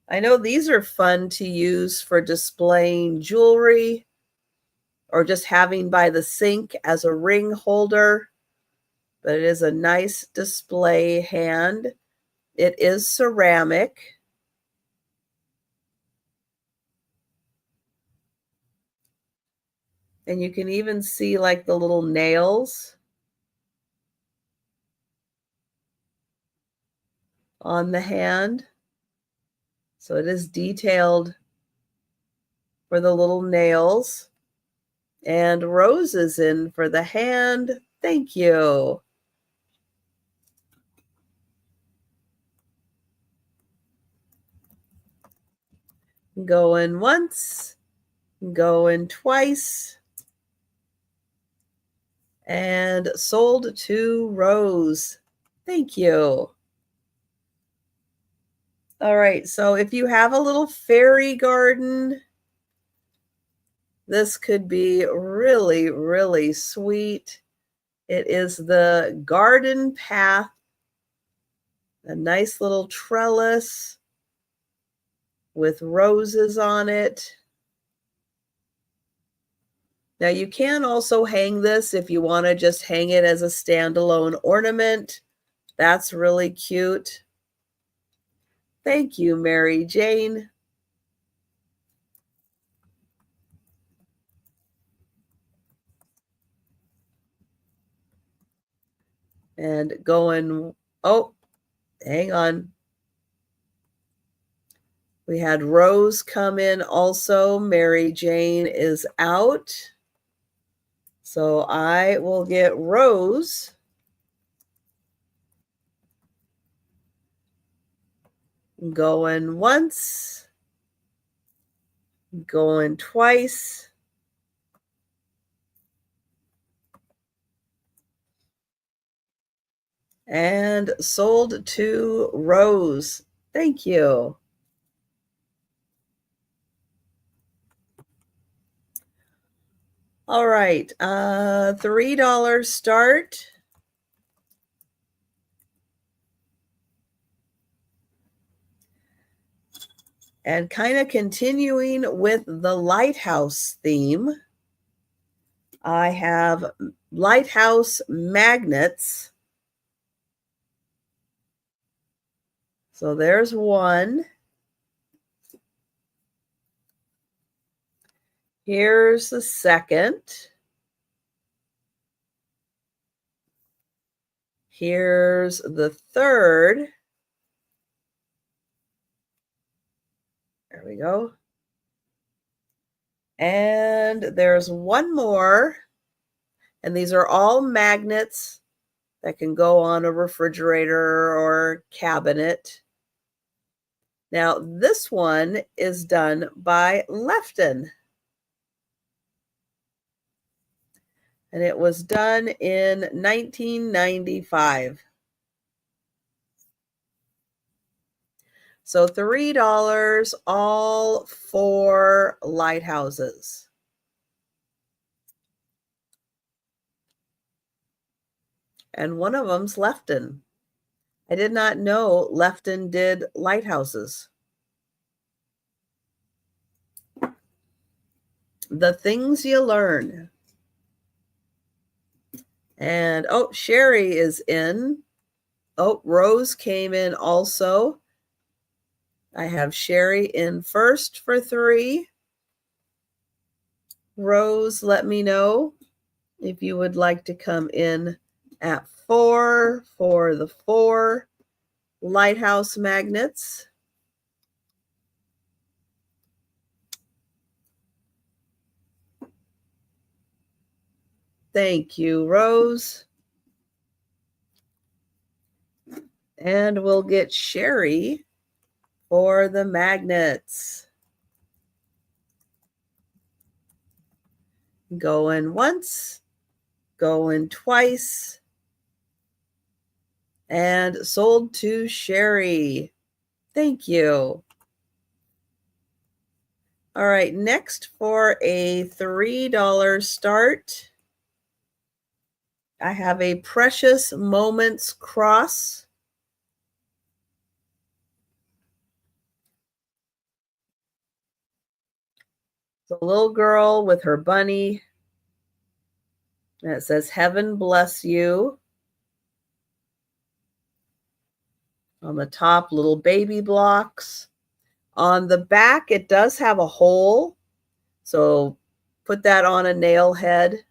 I know these are fun to use for displaying jewelry or just having by the sink as a ring holder, but it is a nice display hand. It is ceramic. And you can even see like the little nails on the hand. So it is detailed for the little nails. And roses in for the hand. Thank you. Going once, going twice, and sold to Rose. Thank you. All right, so if you have a little fairy garden, this could be really, really sweet. It is the garden path, a nice little trellis with roses on it. Now you can also hang this if you want to just hang it as a standalone ornament. That's really cute. Thank you, Mary Jane. And going, oh, hang on. We had Rose come in also. Mary Jane is out. So I will get Rose. Going once, going twice, and sold to Rose. Thank you. All right, $3 start. And kind of continuing with the lighthouse theme, I have lighthouse magnets. So there's one. Here's the second. Here's the third. There we go. And there's one more. And these are all magnets that can go on a refrigerator or cabinet. Now, this one is done by Lefton. And it was done in 1995. So $3, all 4 lighthouses. And one of them's Lefton. I did not know Lefton did lighthouses. The things you learn. And, oh, Sherry is in. Oh, Rose came in also. I have Sherry in first for 3. Rose, let me know if you would like to come in at 4 for the 4 lighthouse magnets. Thank you, Rose. And we'll get Sherry for the magnets. Going once, going twice, and sold to Sherry. Thank you. All right, next for a $3 start, I have a Precious Moments cross. It's a little girl with her bunny, and it says, "Heaven bless you." On the top, little baby blocks. On the back, it does have a hole, so put that on a nail head.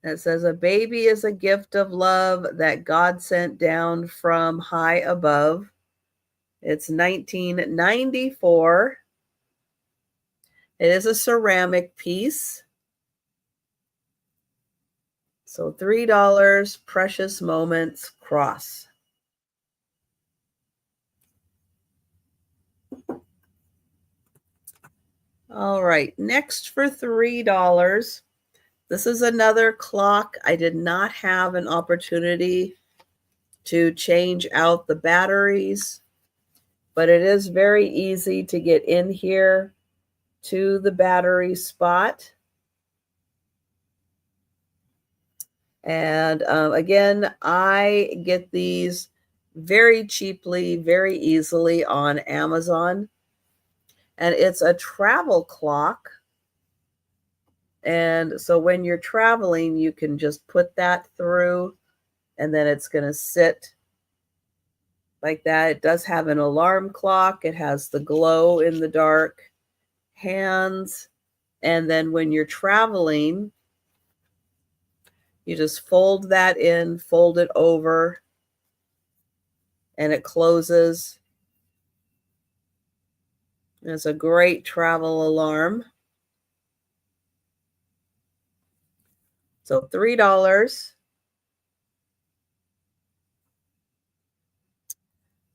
And it says, "A baby is a gift of love that God sent down from high above." It's 1994. It is a ceramic piece. So $3, Precious Moments cross. All right, next for $3. This is another clock. I did not have an opportunity to change out the batteries, but it is very easy to get in here to the battery spot. And again, I get these very cheaply, very easily on Amazon. And it's a travel clock. And so when you're traveling, you can just put that through, and then it's going to sit like that. It does have an alarm clock. It has the glow in the dark hands. And then when you're traveling, you just fold that in, fold it over, and it closes. It's a great travel alarm. So $3.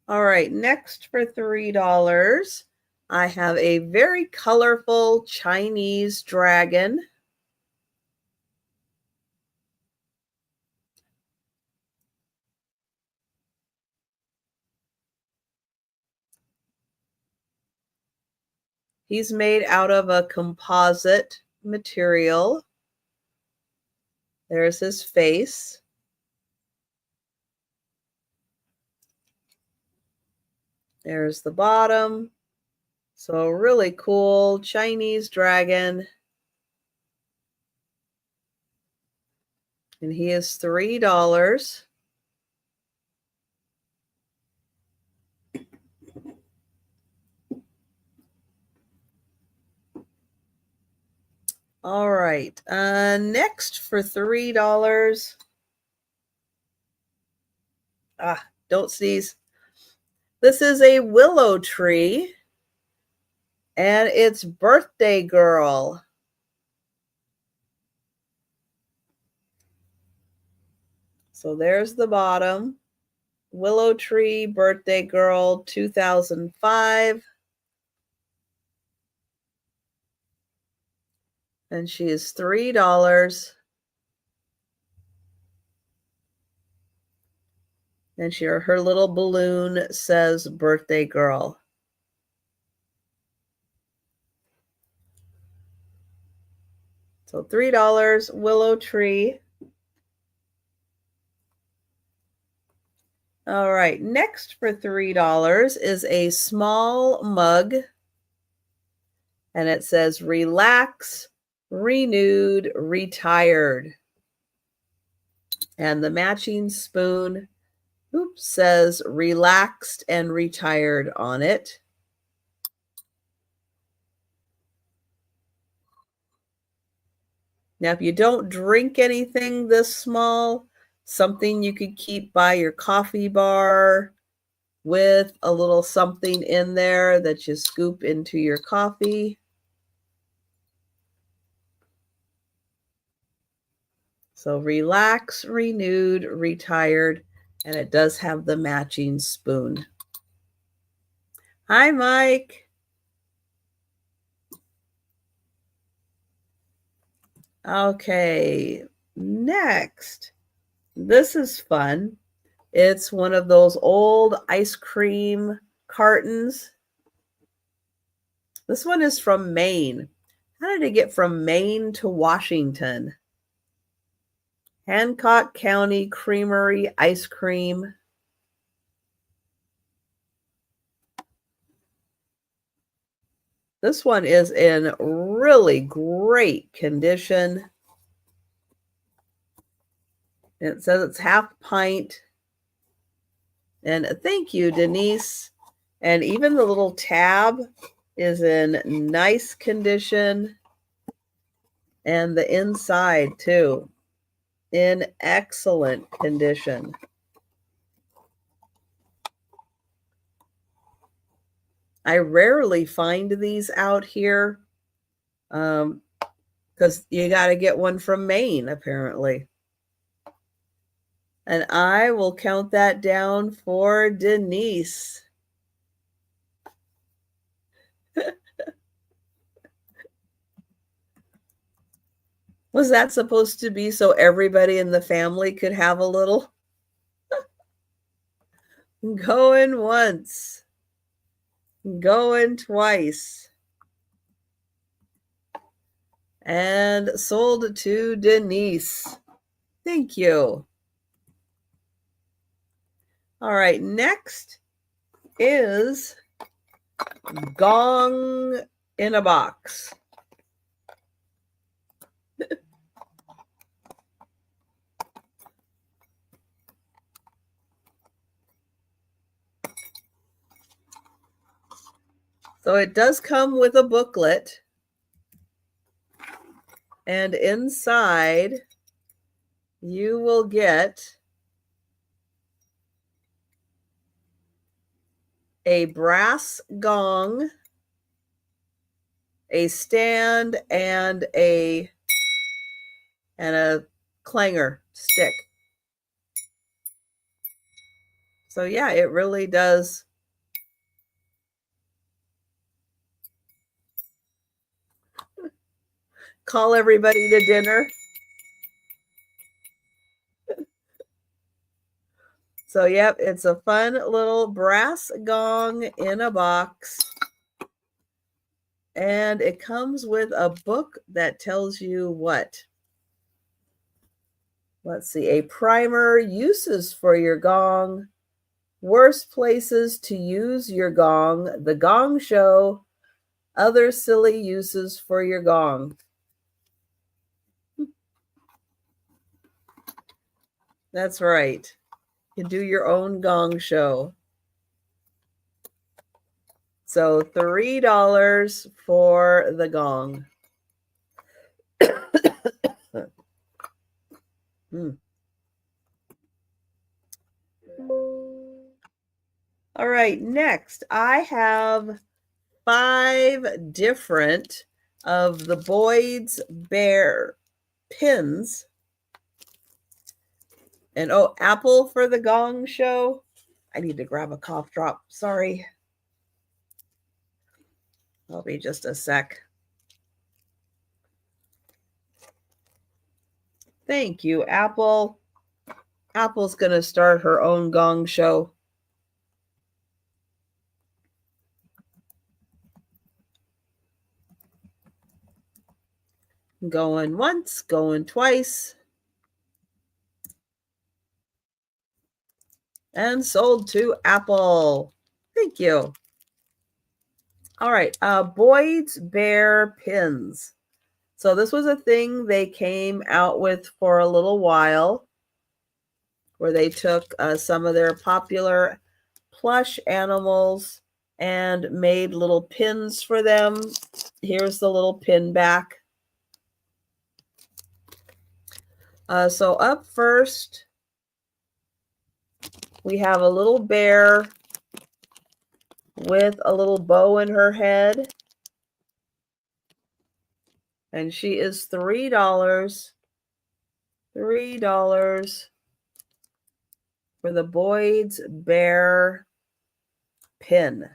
All right, next for $3, I have a very colorful Chinese dragon. He's made out of a composite material. There's his face. There's the bottom. So really cool Chinese dragon. And he is $3. All right. Next for $3. Don't sneeze. This is a willow tree, and it's Birthday Girl. So there's the bottom. Willow Tree Birthday Girl 2005. And she is $3. And her little balloon says Birthday Girl. So $3, Willow Tree. All right, next for $3 is a small mug. And it says relax, renewed, retired. And the matching spoon, says relaxed and retired on it. Now, if you don't drink anything this small, something you could keep by your coffee bar with a little something in there that you scoop into your coffee. So relax, renewed, retired, and it does have the matching spoon. Hi, Mike. Okay, next. This is fun. It's one of those old ice cream cartons. This one is from Maine. How did it get from Maine to Washington? Hancock County Creamery ice cream. This one is in really great condition. It says it's half pint. And thank you, Denise. And even the little tab is in nice condition. And the inside, too, in excellent condition. I rarely find these out here because you got to get one from Maine, apparently. And I will count that down for Denise. Was that supposed to be so everybody in the family could have a little? Going once. Going twice. And sold to Denise. Thank you. All right, next is gong in a box. So it does come with a booklet. And inside, you will get a brass gong, a stand, and a clanger stick. So yeah, it really does call everybody to dinner. So yep, it's a fun little brass gong in a box. And it comes with a book that tells you what? Let's see, a primer, uses for your gong, worst places to use your gong, the gong show, other silly uses for your gong. That's right. You do your own gong show. So $3 for the gong. All right, next I have 5 different of the Boyd's Bear pins. And oh, apple for the gong show. I need to grab a cough drop. Sorry. I'll be just a sec. Thank you, Apple. Apple's going to start her own gong show. Going once, going twice. And sold to Apple. Thank you. All right, Boyd's Bear pins. So this was a thing they came out with for a little while, where they took some of their popular plush animals and made little pins for them. Here's the little pin back. So up first, we have a little bear with a little bow in her head. And she is $3. $3 for the Boyd's Bear pin.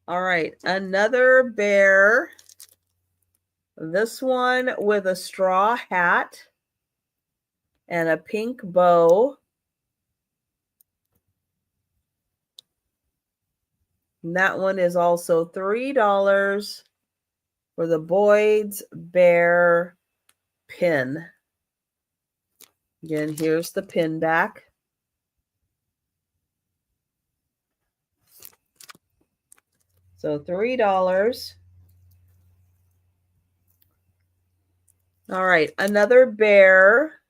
All right, another bear. This one with a straw hat and a pink bow. And that one is also $3 for the Boyd's Bear pin. Again, here's the pin back. So $3. All right, another bear.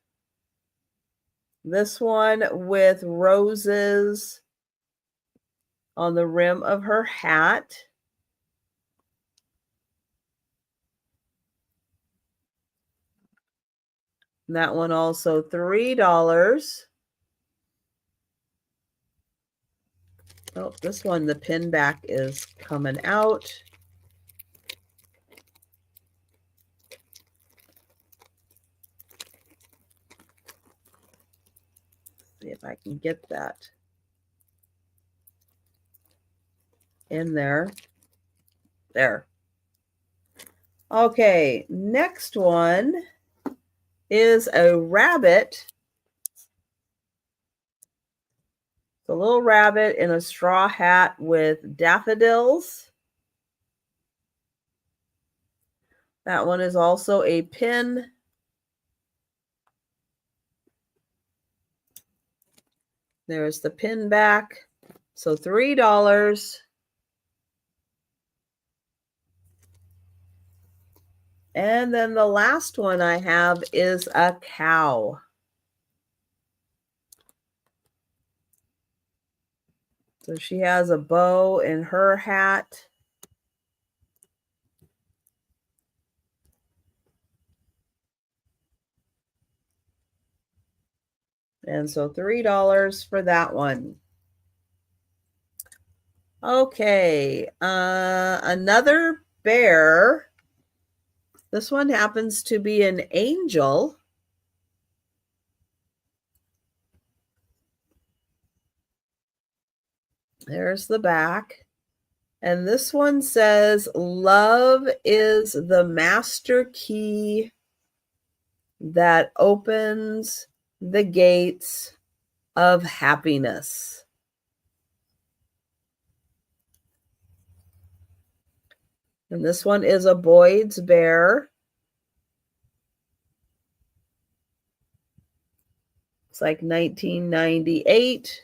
This one with roses on the rim of her hat. And that one also $3. Oh, this one, the pin back is coming out. See if I can get that in there. There. Okay, next one is a rabbit. It's a little rabbit in a straw hat with daffodils. That one is also a pin. There's the pin back. So $3. And then the last one I have is a cow. So she has a bow in her hat. And so $3 for that one. Okay, another bear. This one happens to be an angel. There's the back. And this one says, love is the master key that opens the gates of happiness. And this one is a Boyd's bear. It's like 1998.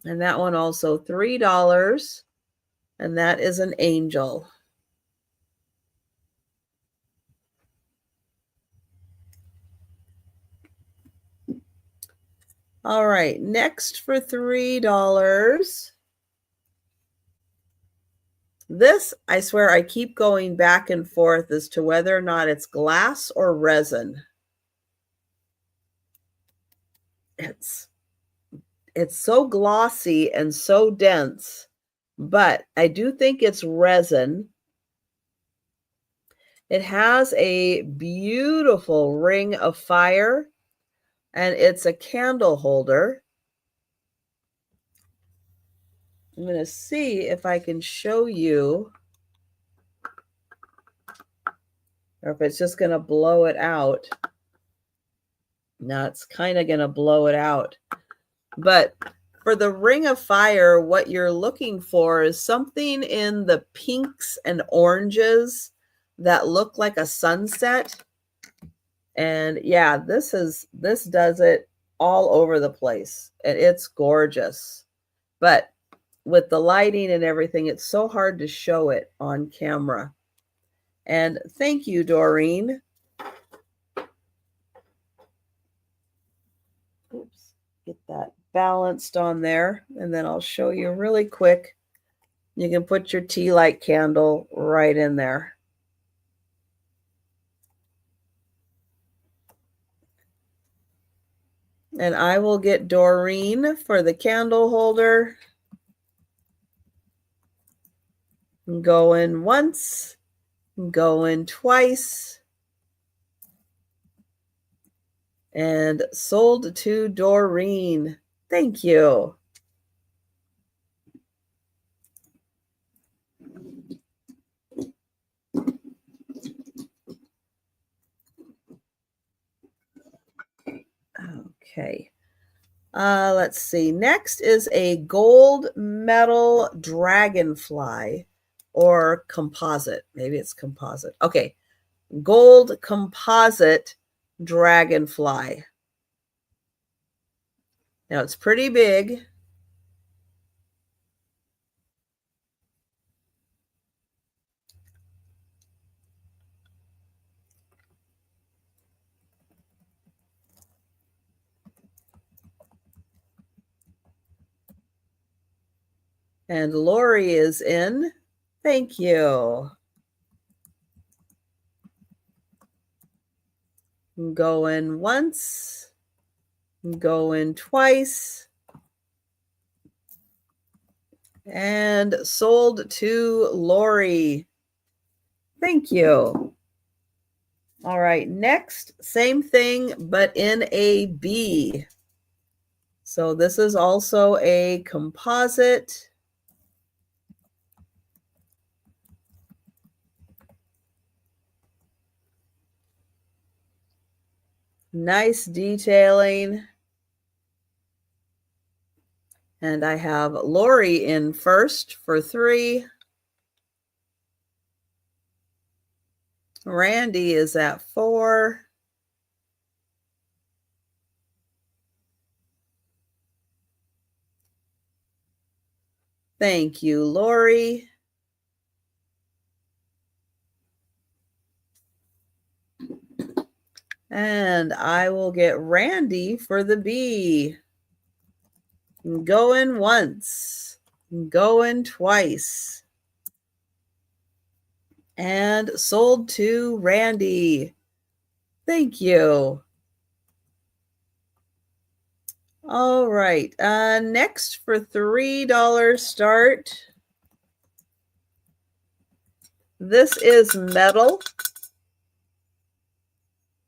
And that one also $3. And that is an angel. All right, next for $3. This, I swear, I keep going back and forth as to whether or not it's glass or resin. It's so glossy and so dense, but I do think it's resin. It has a beautiful ring of fire, and it's a candle holder. I'm going to see if I can show you, or if it's just going to blow it out. No, it's kind of going to blow it out. But for the ring of fire, what you're looking for is something in the pinks and oranges that look like a sunset. And yeah, this does it all over the place. And it's gorgeous. But with the lighting and everything, it's so hard to show it on camera. And thank you, Doreen. Oops, get that balanced on there. And then I'll show you really quick. You can put your tea light candle right in there. And I will get Doreen for the candle holder. Go in once, go in twice, and sold to Doreen. Thank you. Okay. Let's see. Next is a gold medal dragonfly, or composite. Maybe it's composite. Okay. gold composite dragonfly. Now it's pretty big. And Lori is in. Thank you. Going once, going twice, and sold to Lori. Thank you. All right, next, same thing, but in a B. So this is also a composite. Nice detailing. And I have Lori in first for 3. Randy is at 4. Thank you, Lori. And I will get Randy for the B. Going once, going twice, and sold to Randy. Thank you. All right, next for $3 start. This is metal.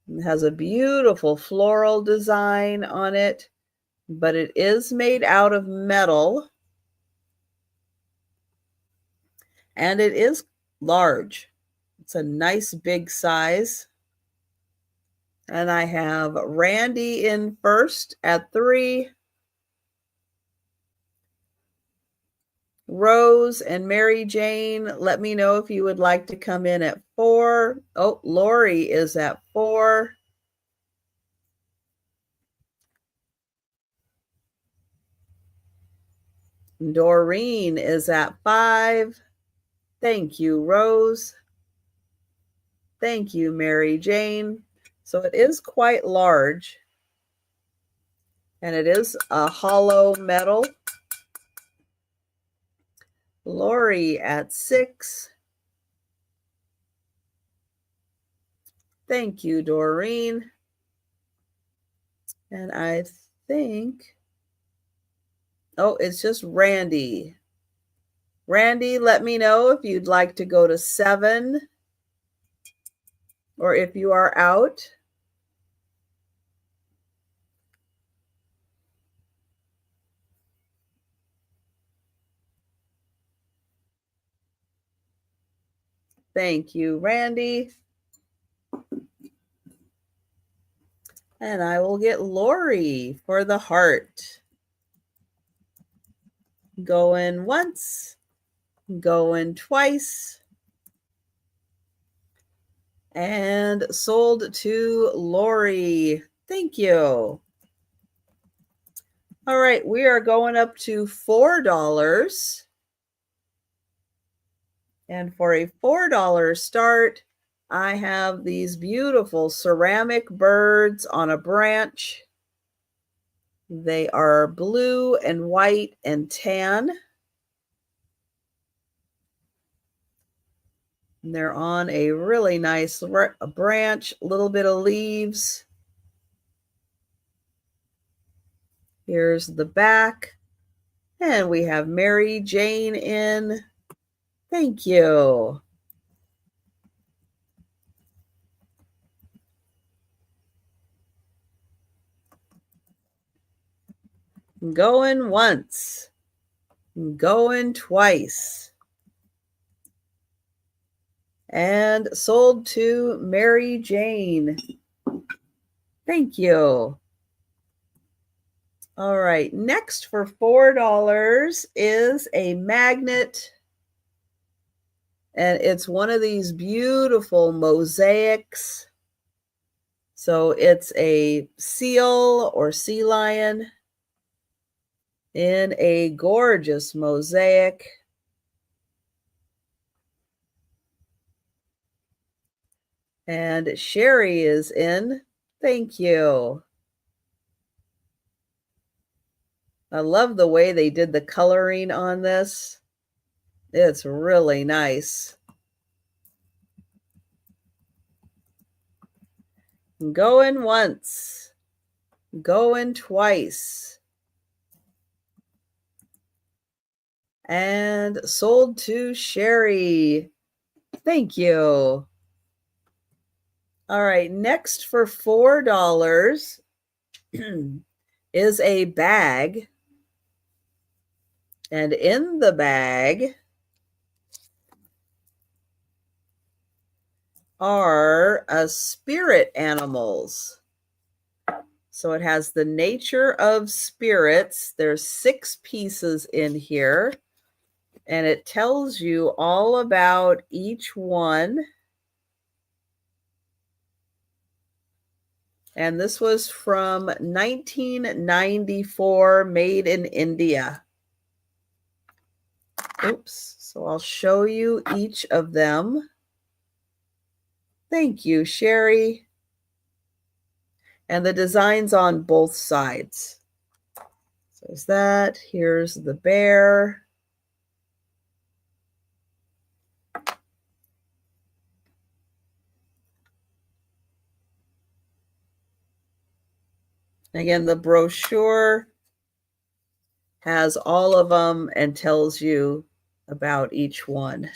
It has a beautiful floral design on it, but it is made out of metal. And it is large. It's a nice big size. And I have Randy in first at 3. Rose and Mary Jane, let me know if you would like to come in at 4. Oh, Lori is at 4. Doreen is at 5. Thank you, Rose. Thank you, Mary Jane. So it is quite large. And it is a hollow metal. Lori at 6. Thank you, Doreen. And I think, oh, it's just Randy. Randy, let me know if you'd like to go to 7 or if you are out. Thank you, Randy. And I will get Lori for the heart. Going once, going twice, and sold to Lori. Thank you. All right, we are going up to $4. And for a $4 start, I have these beautiful ceramic birds on a branch. They are blue and white and tan. And they're on a really nice branch, a little bit of leaves. Here's the back. And we have Mary Jane in. Thank you. Going once, going twice, and sold to Mary Jane. Thank you. All right, next for $4 is a magnet. And it's one of these beautiful mosaics. So it's a seal or sea lion in a gorgeous mosaic. And Sherry is in. Thank you. I love the way they did the coloring on this. It's really nice. Going once, going twice. And sold to Sherry. Thank you. All right, next for $4 is a bag. And in the bag are spirit animals. So it has the nature of spirits. There's 6 pieces in here. And it tells you all about each one. And this was from 1994, made in India. Oops. So I'll show you each of them. Thank you, Sherry. And the design's on both sides. So there's that. Here's the bear. Again, the brochure has all of them and tells you about each one.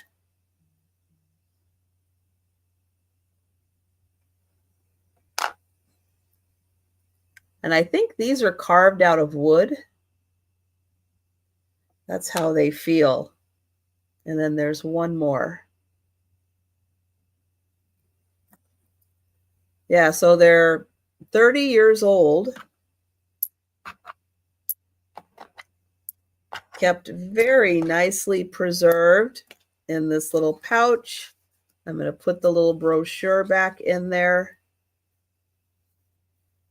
And I think these are carved out of wood. That's how they feel. And then there's one more. Yeah, so they're 30 years old. Kept very nicely preserved in this little pouch. I'm going to put the little brochure back in there.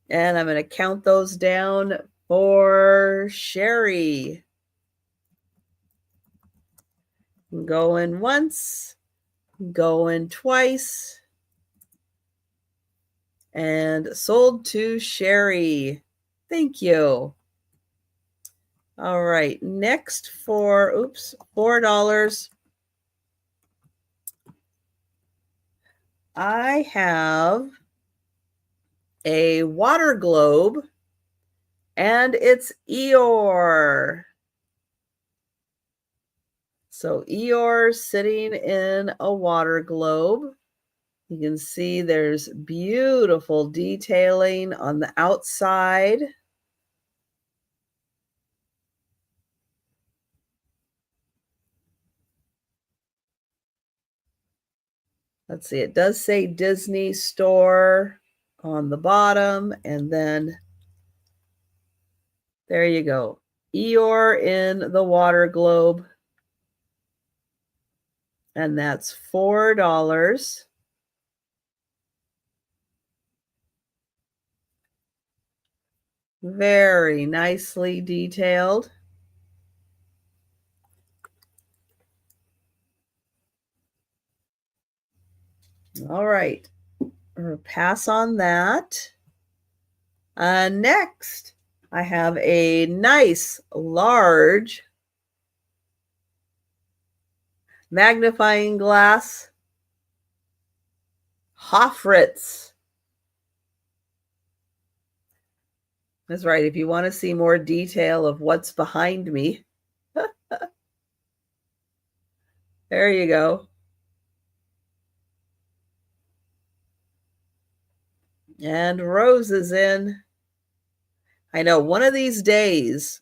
And I'm going to count those down for Sherry. Going once, going twice, and sold to Sherry. Thank you. All right, next for, $4. I have a water globe, and it's Eeyore. So Eeyore sitting in a water globe. You can see there's beautiful detailing on the outside. Let's see, it does say Disney Store on the bottom, and then there you go. Eeyore in the water globe. And that's $4. Very nicely detailed. All right, pass on that. Next, I have a nice large magnifying glass Hoffritz. That's right. If you want to see more detail of what's behind me, there you go. And Rose is in. I know one of these days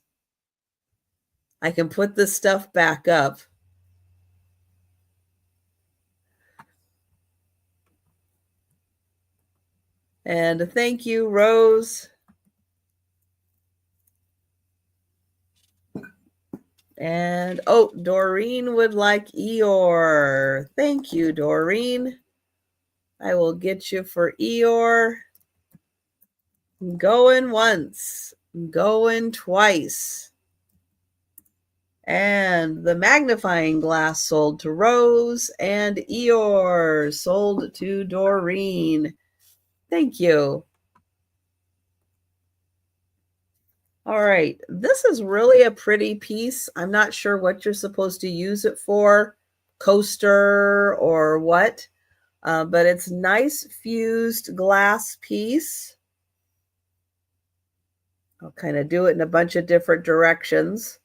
I can put this stuff back up. And thank you, Rose. And, oh, Doreen would like Eeyore. Thank you, Doreen. I will get you for Eeyore. Going once, going twice. And the magnifying glass sold to Rose, and Eeyore sold to Doreen. Thank you. All right, this is really a pretty piece. I'm not sure what you're supposed to use it for, coaster or what, but it's nice fused glass piece. I'll kind of do it in a bunch of different directions.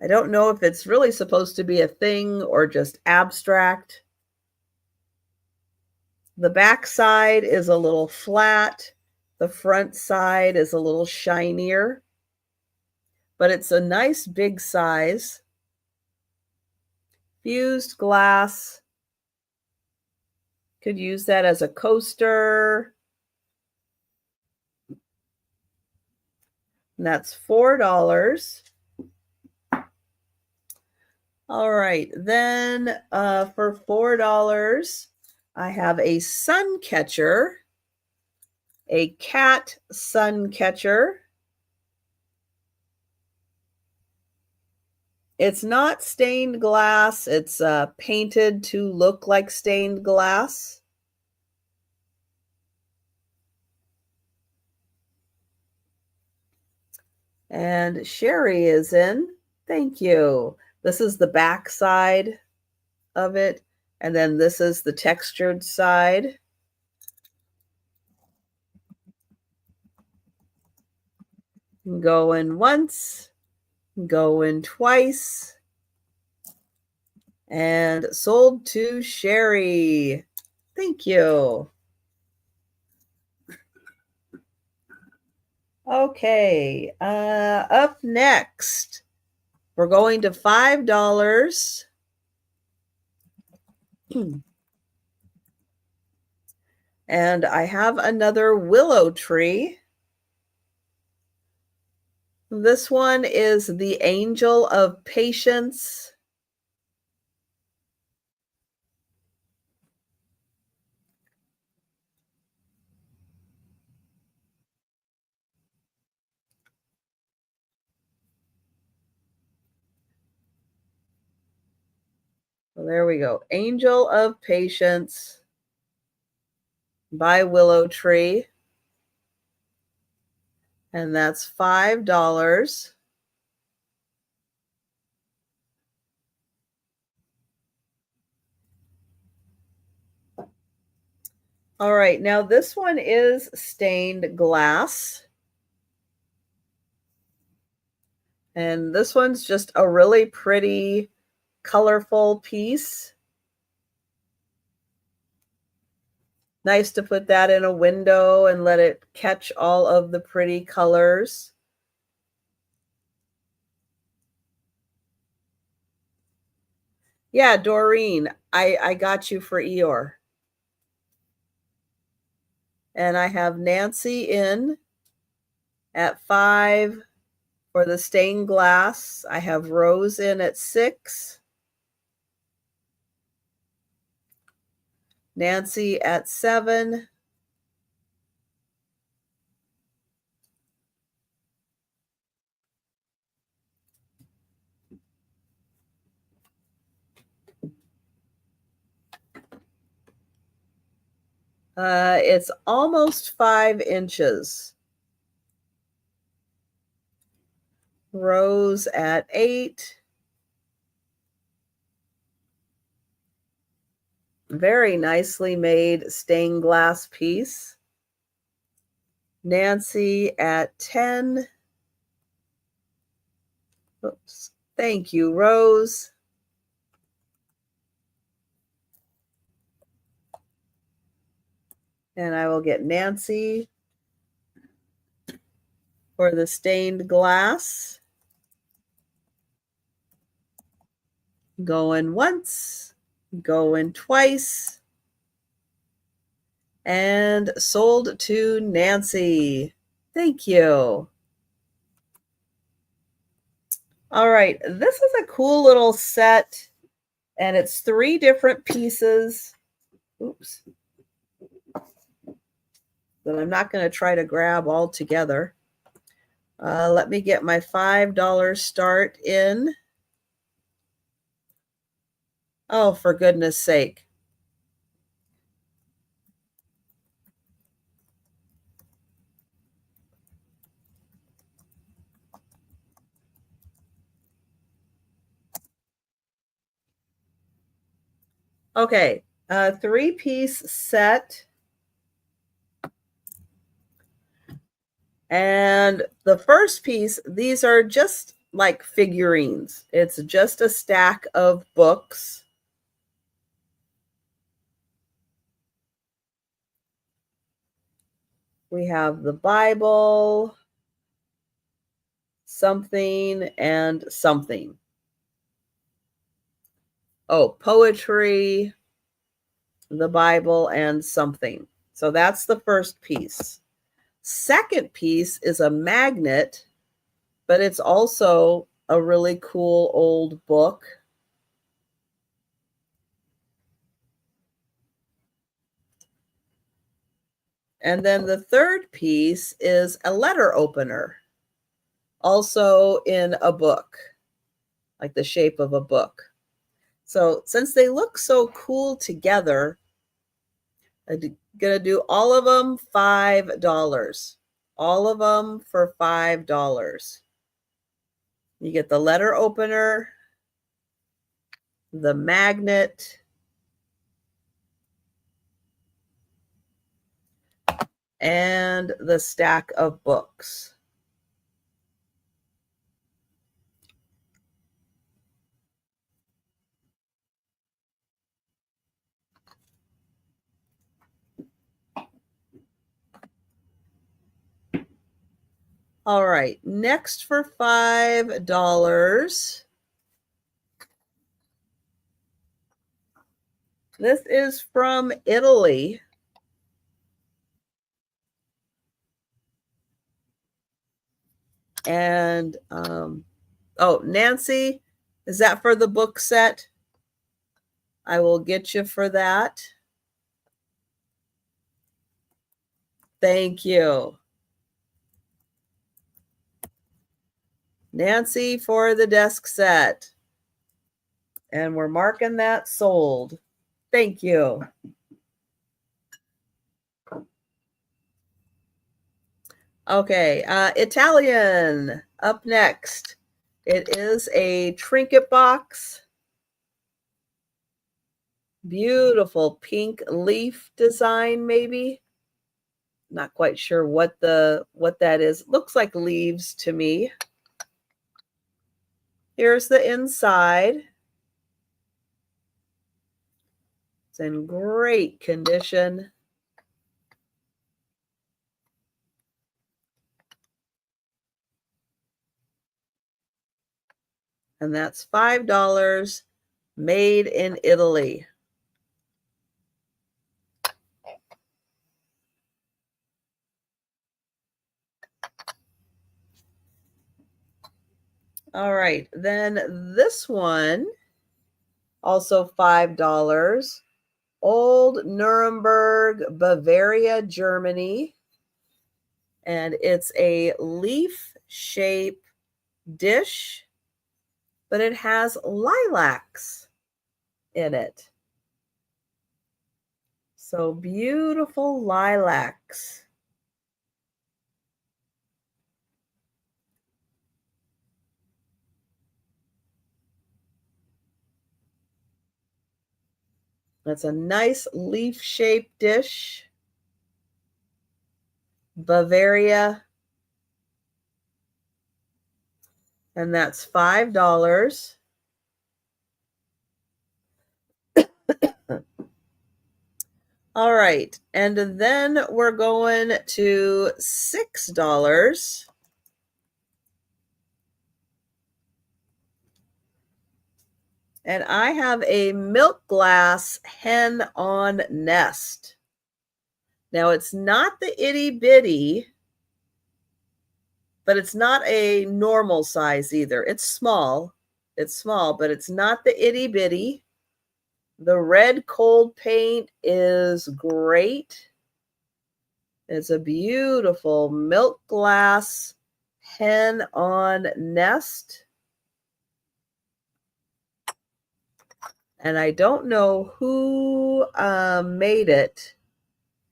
I don't know if it's really supposed to be a thing or just abstract. The back side is a little flat. The front side is a little shinier, but it's a nice big size. Fused glass. Could use that as a coaster. And that's $4. All right, then for $4, I have a sun catcher, a cat sun catcher. It's not stained glass. It's painted to look like stained glass. And Sherry is in. Thank you. This is the back side of it. And then this is the textured side. Going once, going twice. And sold to Sherry. Thank you. Okay, up next, we're going to $5. And I have another willow tree. This one is the Angel of Patience. Well, there we go. Angel of Patience by Willow Tree. And that's $5. All right, now this one is stained glass. And this one's just a really pretty, colorful piece. Nice to put that in a window and let it catch all of the pretty colors. Yeah, Doreen, I got you for Eeyore. And I have Nancy in at 5 for the stained glass. I have Rose in at 6. Nancy at 7. It's almost 5 inches. Rose at 8. Very nicely made stained glass piece. Nancy at 10. Oops. Thank you, Rose. And I will get Nancy for the stained glass. Going once, going twice. And sold to Nancy. Thank you. All right, this is a cool little set, and it's 3 different pieces. Oops. That I'm not going to try to grab all together. Let me get my $5 start in. Oh, for goodness sake. Okay, a 3-piece set. And the first piece, these are just like figurines. It's just a stack of books. We have the Bible, something, and something. Oh, poetry, the Bible, and something. So that's the first piece. Second piece is a magnet, but it's also a really cool old book. And then the third piece is a letter opener, also in a book, like the shape of a book. So since they look so cool together, I'm going to do all of them $5. All of them for $5. You get the letter opener, the magnet, and the stack of books. All right, next for $5. This is from Italy. And, oh, Nancy, is that for the book set? I will get you for that. Thank you. Nancy for the desk set. And we're marking that sold. Thank you. Okay, Italian up next. It is a trinket box. Beautiful pink leaf design, maybe. Not quite sure what that is. Looks like leaves to me. Here's the inside. It's in great condition. And that's $5, made in Italy. All right, then this one, also $5. Old Nuremberg, Bavaria, Germany. And it's a leaf shape dish, but it has lilacs in it. So beautiful lilacs. That's a nice leaf-shaped dish. Bavaria. And that's $5. All right. And then we're going to $6. And I have a milk glass hen on nest. Now, it's not the itty bitty. but it's not a normal size either. It's small. It's small, but it's not the itty bitty. The red cold paint is great. It's a beautiful milk glass hen on nest. And I don't know who made it.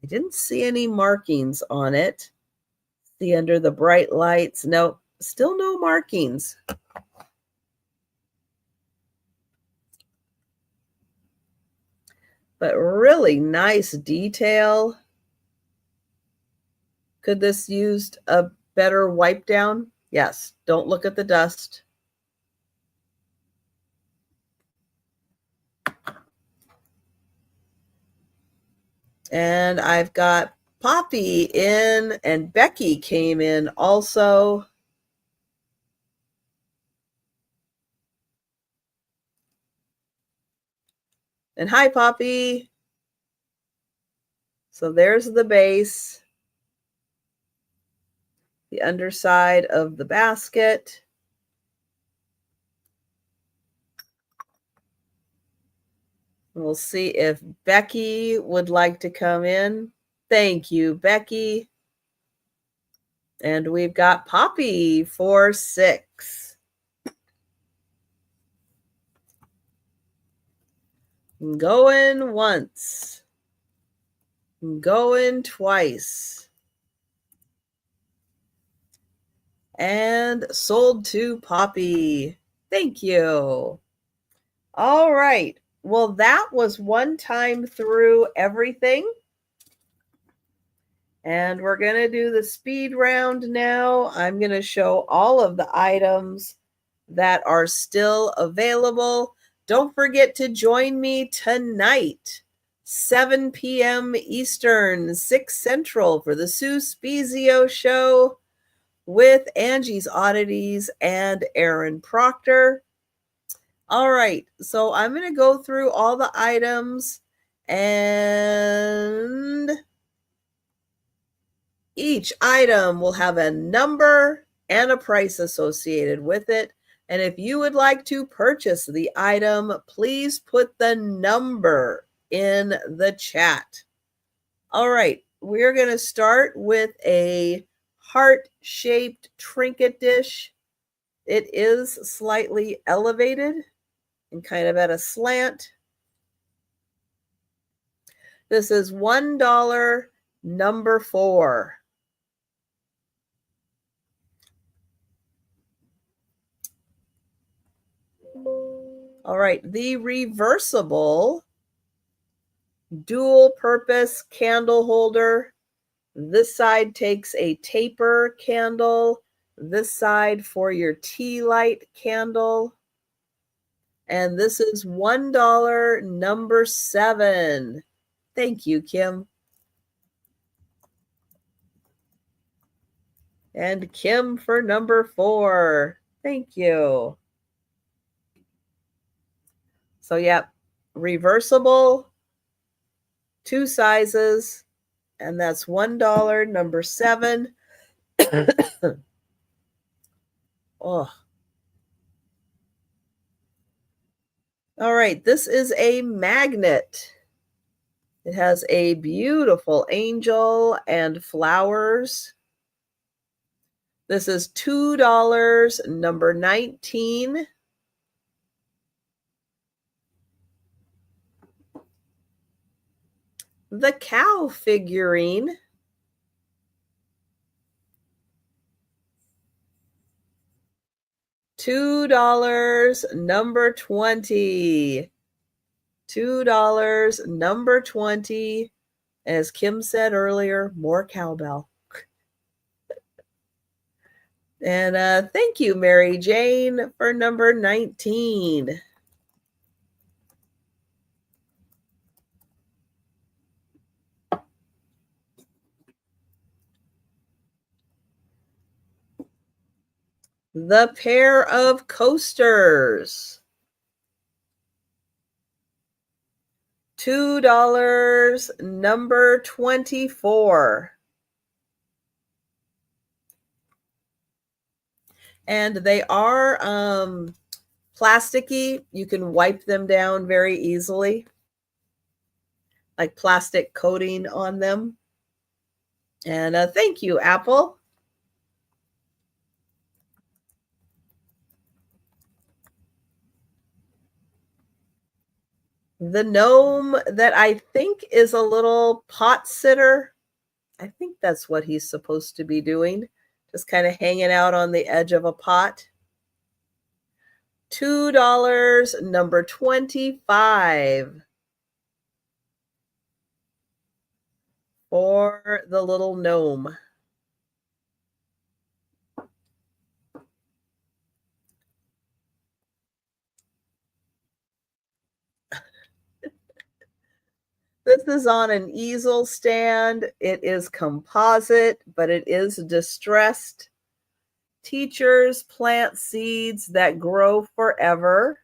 I didn't see any markings on it. See under the bright lights. No, still no markings. But really nice detail. Could this used a better wipe down? Yes. Don't look at the dust. And I've got Poppy in, and Becky came in also. And hi, Poppy. So there's the base, the underside of the basket. We'll see if Becky would like to come in. Thank you, Becky. And we've got Poppy for 6. Going once. Going twice. And sold to Poppy. Thank you. All right. Well, that was one time through everything. And we're going to do the speed round now. I'm going to show all of the items that are still available. Don't forget to join me tonight, 7 p.m. Eastern, 6 Central, for the Sue Spezio Show with Angie's Oddities and Aaron Proctor. All right, so I'm going to go through all the items, and each item will have a number and a price associated with it. And if you would like to purchase the item, please put the number in the chat. All right, we're going to start with a heart-shaped trinket dish. It is slightly elevated and kind of at a slant. This is $1, number 4. All right, the reversible dual purpose candle holder. This side takes a taper candle, this side for your tea light candle. And this is $1, number 7. Thank you, Kim. And Kim for number 4. Thank you. So, yep, reversible, 2 sizes, and that's $1, number 7. Oh. All right, this is a magnet. It has a beautiful angel and flowers. This is $2, number 19. The cow figurine. $2, number 20. $2, number 20. As Kim said earlier, more cowbell. And thank you, Mary Jane, for number 19. The pair of coasters. $2, number 24. And they are plasticky. You can wipe them down very easily, like plastic coating on them. And thank you, Apple. The gnome that I think is a little pot sitter. I think that's what he's supposed to be doing. Just kind of hanging out on the edge of a pot. $2, number 25. For the little gnome. This is on an easel stand. It is composite, but it is distressed. Teachers plant seeds that grow forever.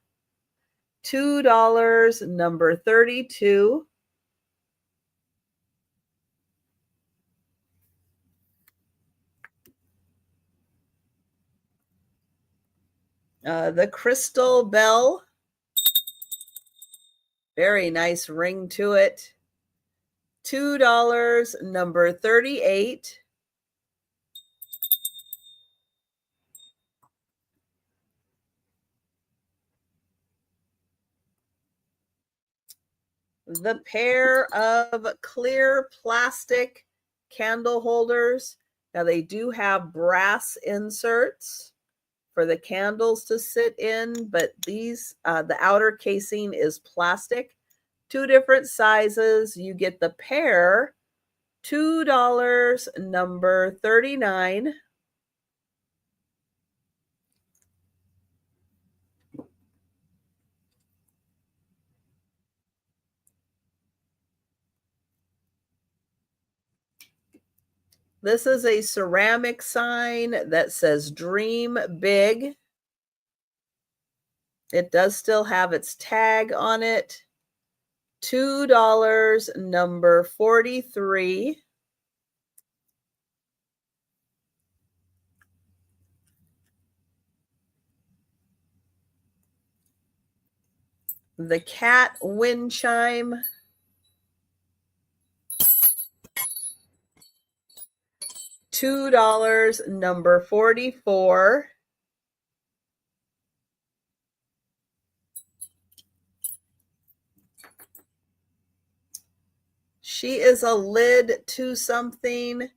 $2, number 32. The crystal bell. Very nice ring to it. $2, number 38. The pair of clear plastic candle holders. Now they do have brass inserts for the candles to sit in, but these, the outer casing is plastic. 2 different sizes. You get the pair. $2, number 39. This is a ceramic sign that says Dream Big. It does still have its tag on it. $2, number 43. The cat wind chime. $2, number 44. She is a lid to something,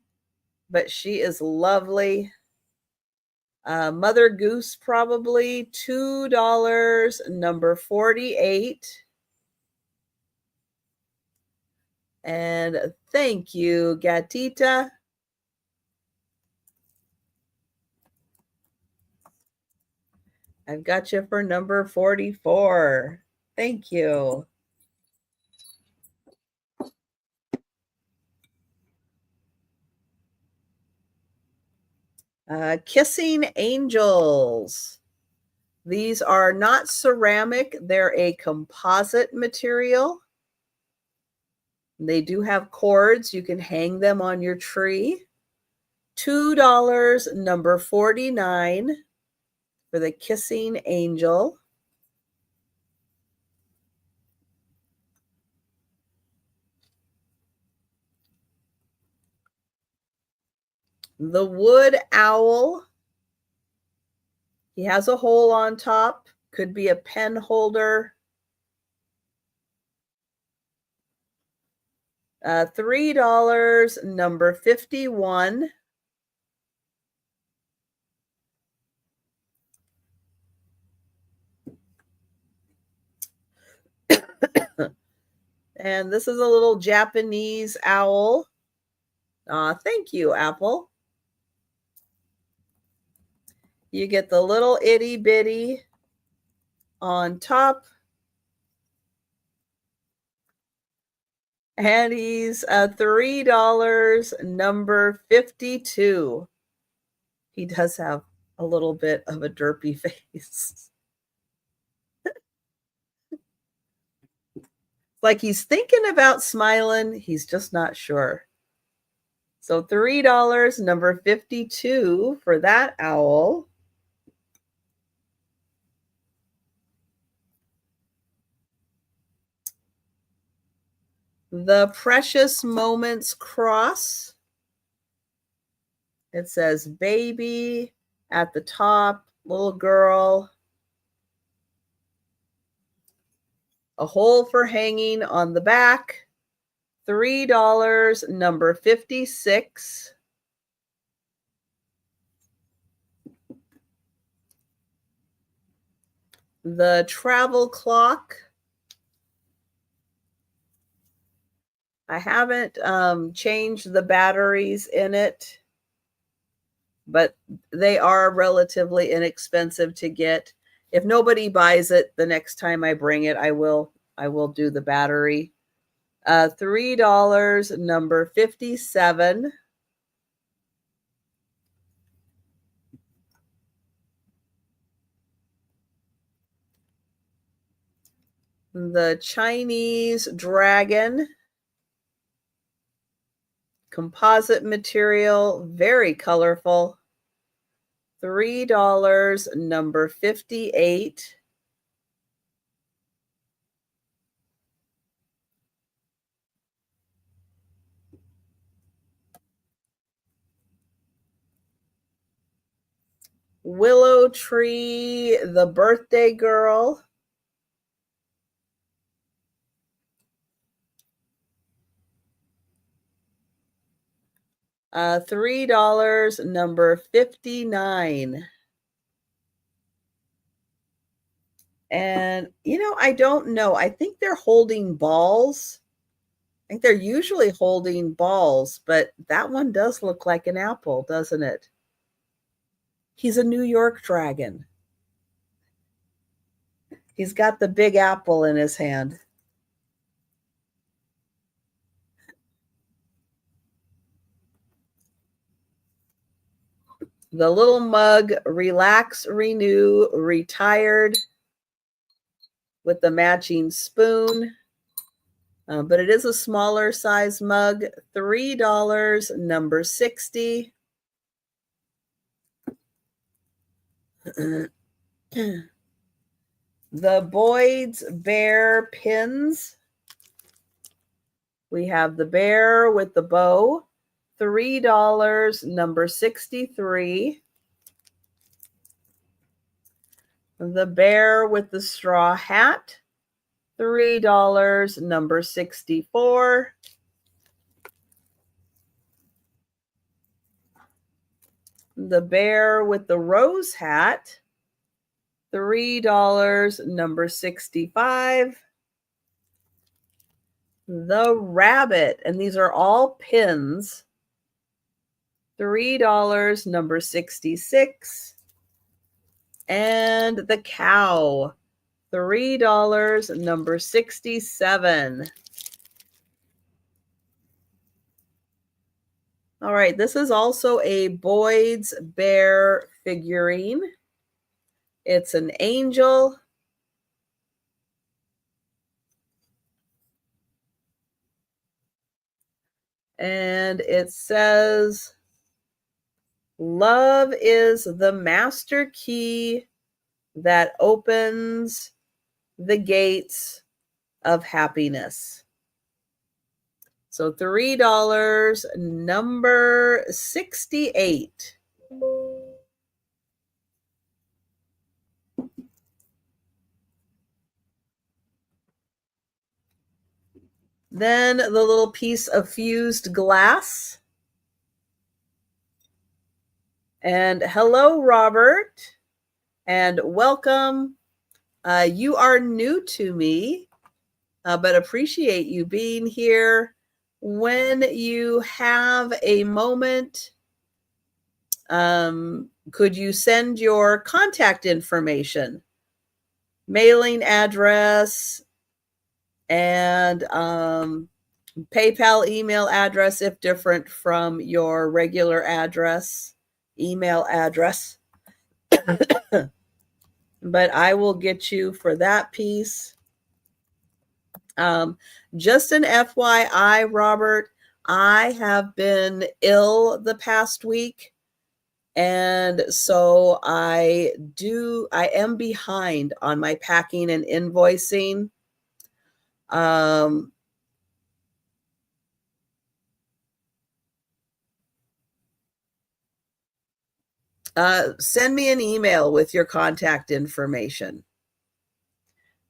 but she is lovely. Mother Goose, probably. $2, number 48. And thank you, Gatita. I've got you for number 44. Thank you. Kissing Angels. These are not ceramic. They're a composite material. They do have cords. You can hang them on your tree. $2, number 49 for the Kissing Angel. The wood owl. He has a hole on top. Could be a pen holder. $3, number 51. And this is a little Japanese owl. Thank you, Apple. You get the little itty bitty on top. And he's $3, number 52. He does have a little bit of a derpy face. Like he's thinking about smiling. He's just not sure. So $3, number 52 for that owl. The Precious Moments cross. It says baby at the top, little girl. A hole for hanging on the back. $3, number 56. The travel clock. I haven't changed the batteries in it, but they are relatively inexpensive to get. If nobody buys it, the next time I bring it, I will do the battery. $3, number 57. The Chinese dragon. Composite material, very colorful. $3, number 58. Willow tree, the birthday girl. $3, number 59. And, I don't know. I think they're holding balls. I think they're usually holding balls, but that one does look like an apple, doesn't it? He's a New York dragon. He's got the big apple in his hand. The little mug, relax, renew, retired, with the matching spoon. But it is a smaller size mug. $3, number 60. The Boyd's Bear pins. We have the bear with the bow. $3, number 63. The bear with the straw hat. $3, number 64. The bear with the rose hat. $3, number 65. The rabbit, and these are all pins. $3, number 66. And the cow, $3, number 67. All right, this is also a Boyd's Bear figurine. It's an angel. And it says, love is the master key that opens the gates of happiness. So $3, number 68. Then the little piece of fused glass. And hello, Robert, and welcome. You are new to me, but appreciate you being here. When you have a moment, could you send your contact information, mailing address, and PayPal email address if different from your regular address, email address. But I will get you for that piece. Just an FYI, Robert, I have been ill the past week. And so I am behind on my packing and invoicing. send me an email with your contact information.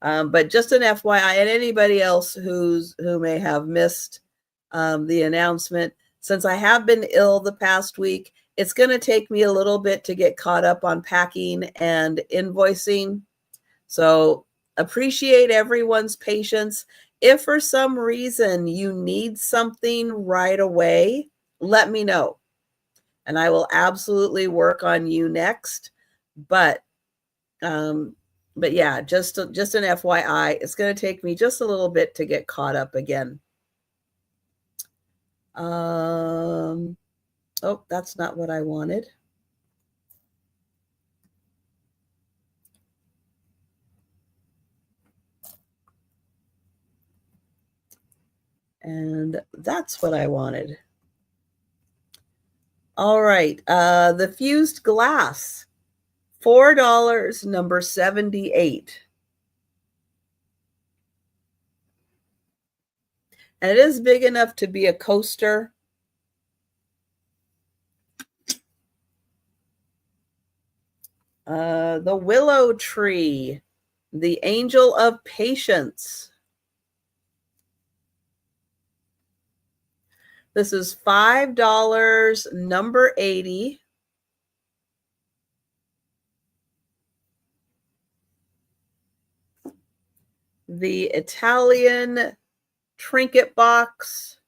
But just an FYI, and anybody else who may have missed the announcement, since I have been ill the past week, it's going to take me a little bit to get caught up on packing and invoicing. So appreciate everyone's patience. If for some reason you need something right away, let me know, and I will absolutely work on you next. But yeah, just an FYI, it's going to take me just a little bit to get caught up again. Oh, that's not what I wanted. And that's what I wanted. All right. The fused glass, $4, number 78. And it is big enough to be a coaster. The willow tree, the angel of patience. This is $5, number 80. The Italian trinket box.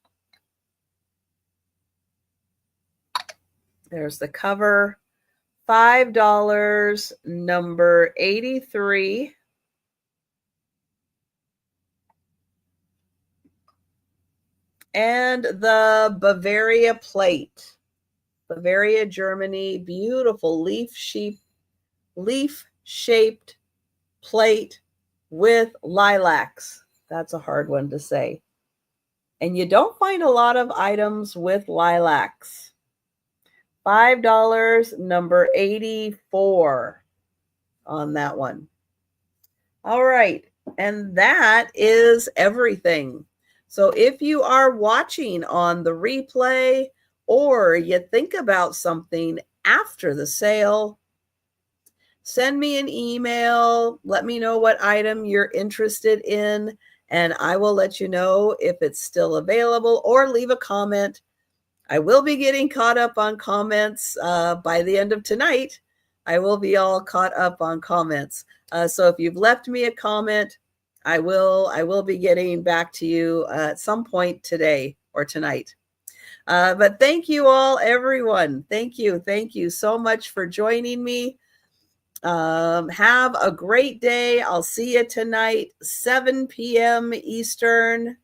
There's the cover. $5, number 83. And the Bavaria plate. Bavaria, Germany. Beautiful leaf-shaped plate with lilacs. That's a hard one to say. And you don't find a lot of items with lilacs. $5, number 84 on that one. All right. And that is everything. So if you are watching on the replay or you think about something after the sale, send me an email. Let me know what item you're interested in, and I will let you know if it's still available, or leave a comment. I will be getting caught up on comments by the end of tonight. I will be all caught up on comments. So if you've left me a comment, I will be getting back to you at some point today or tonight. But thank you all, everyone. Thank you so much for joining me. Have a great day. I'll see you tonight, 7 p.m. Eastern,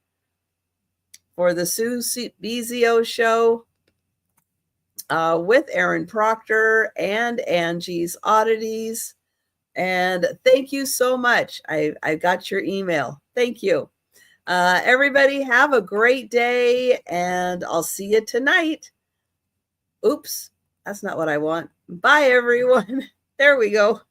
for the Sue Bezio show with Aaron Proctor and Angie's Oddities. And thank you so much. I got your email. Thank you. Everybody have a great day, and I'll see you tonight. Oops, that's not what I want. Bye, everyone. There we go.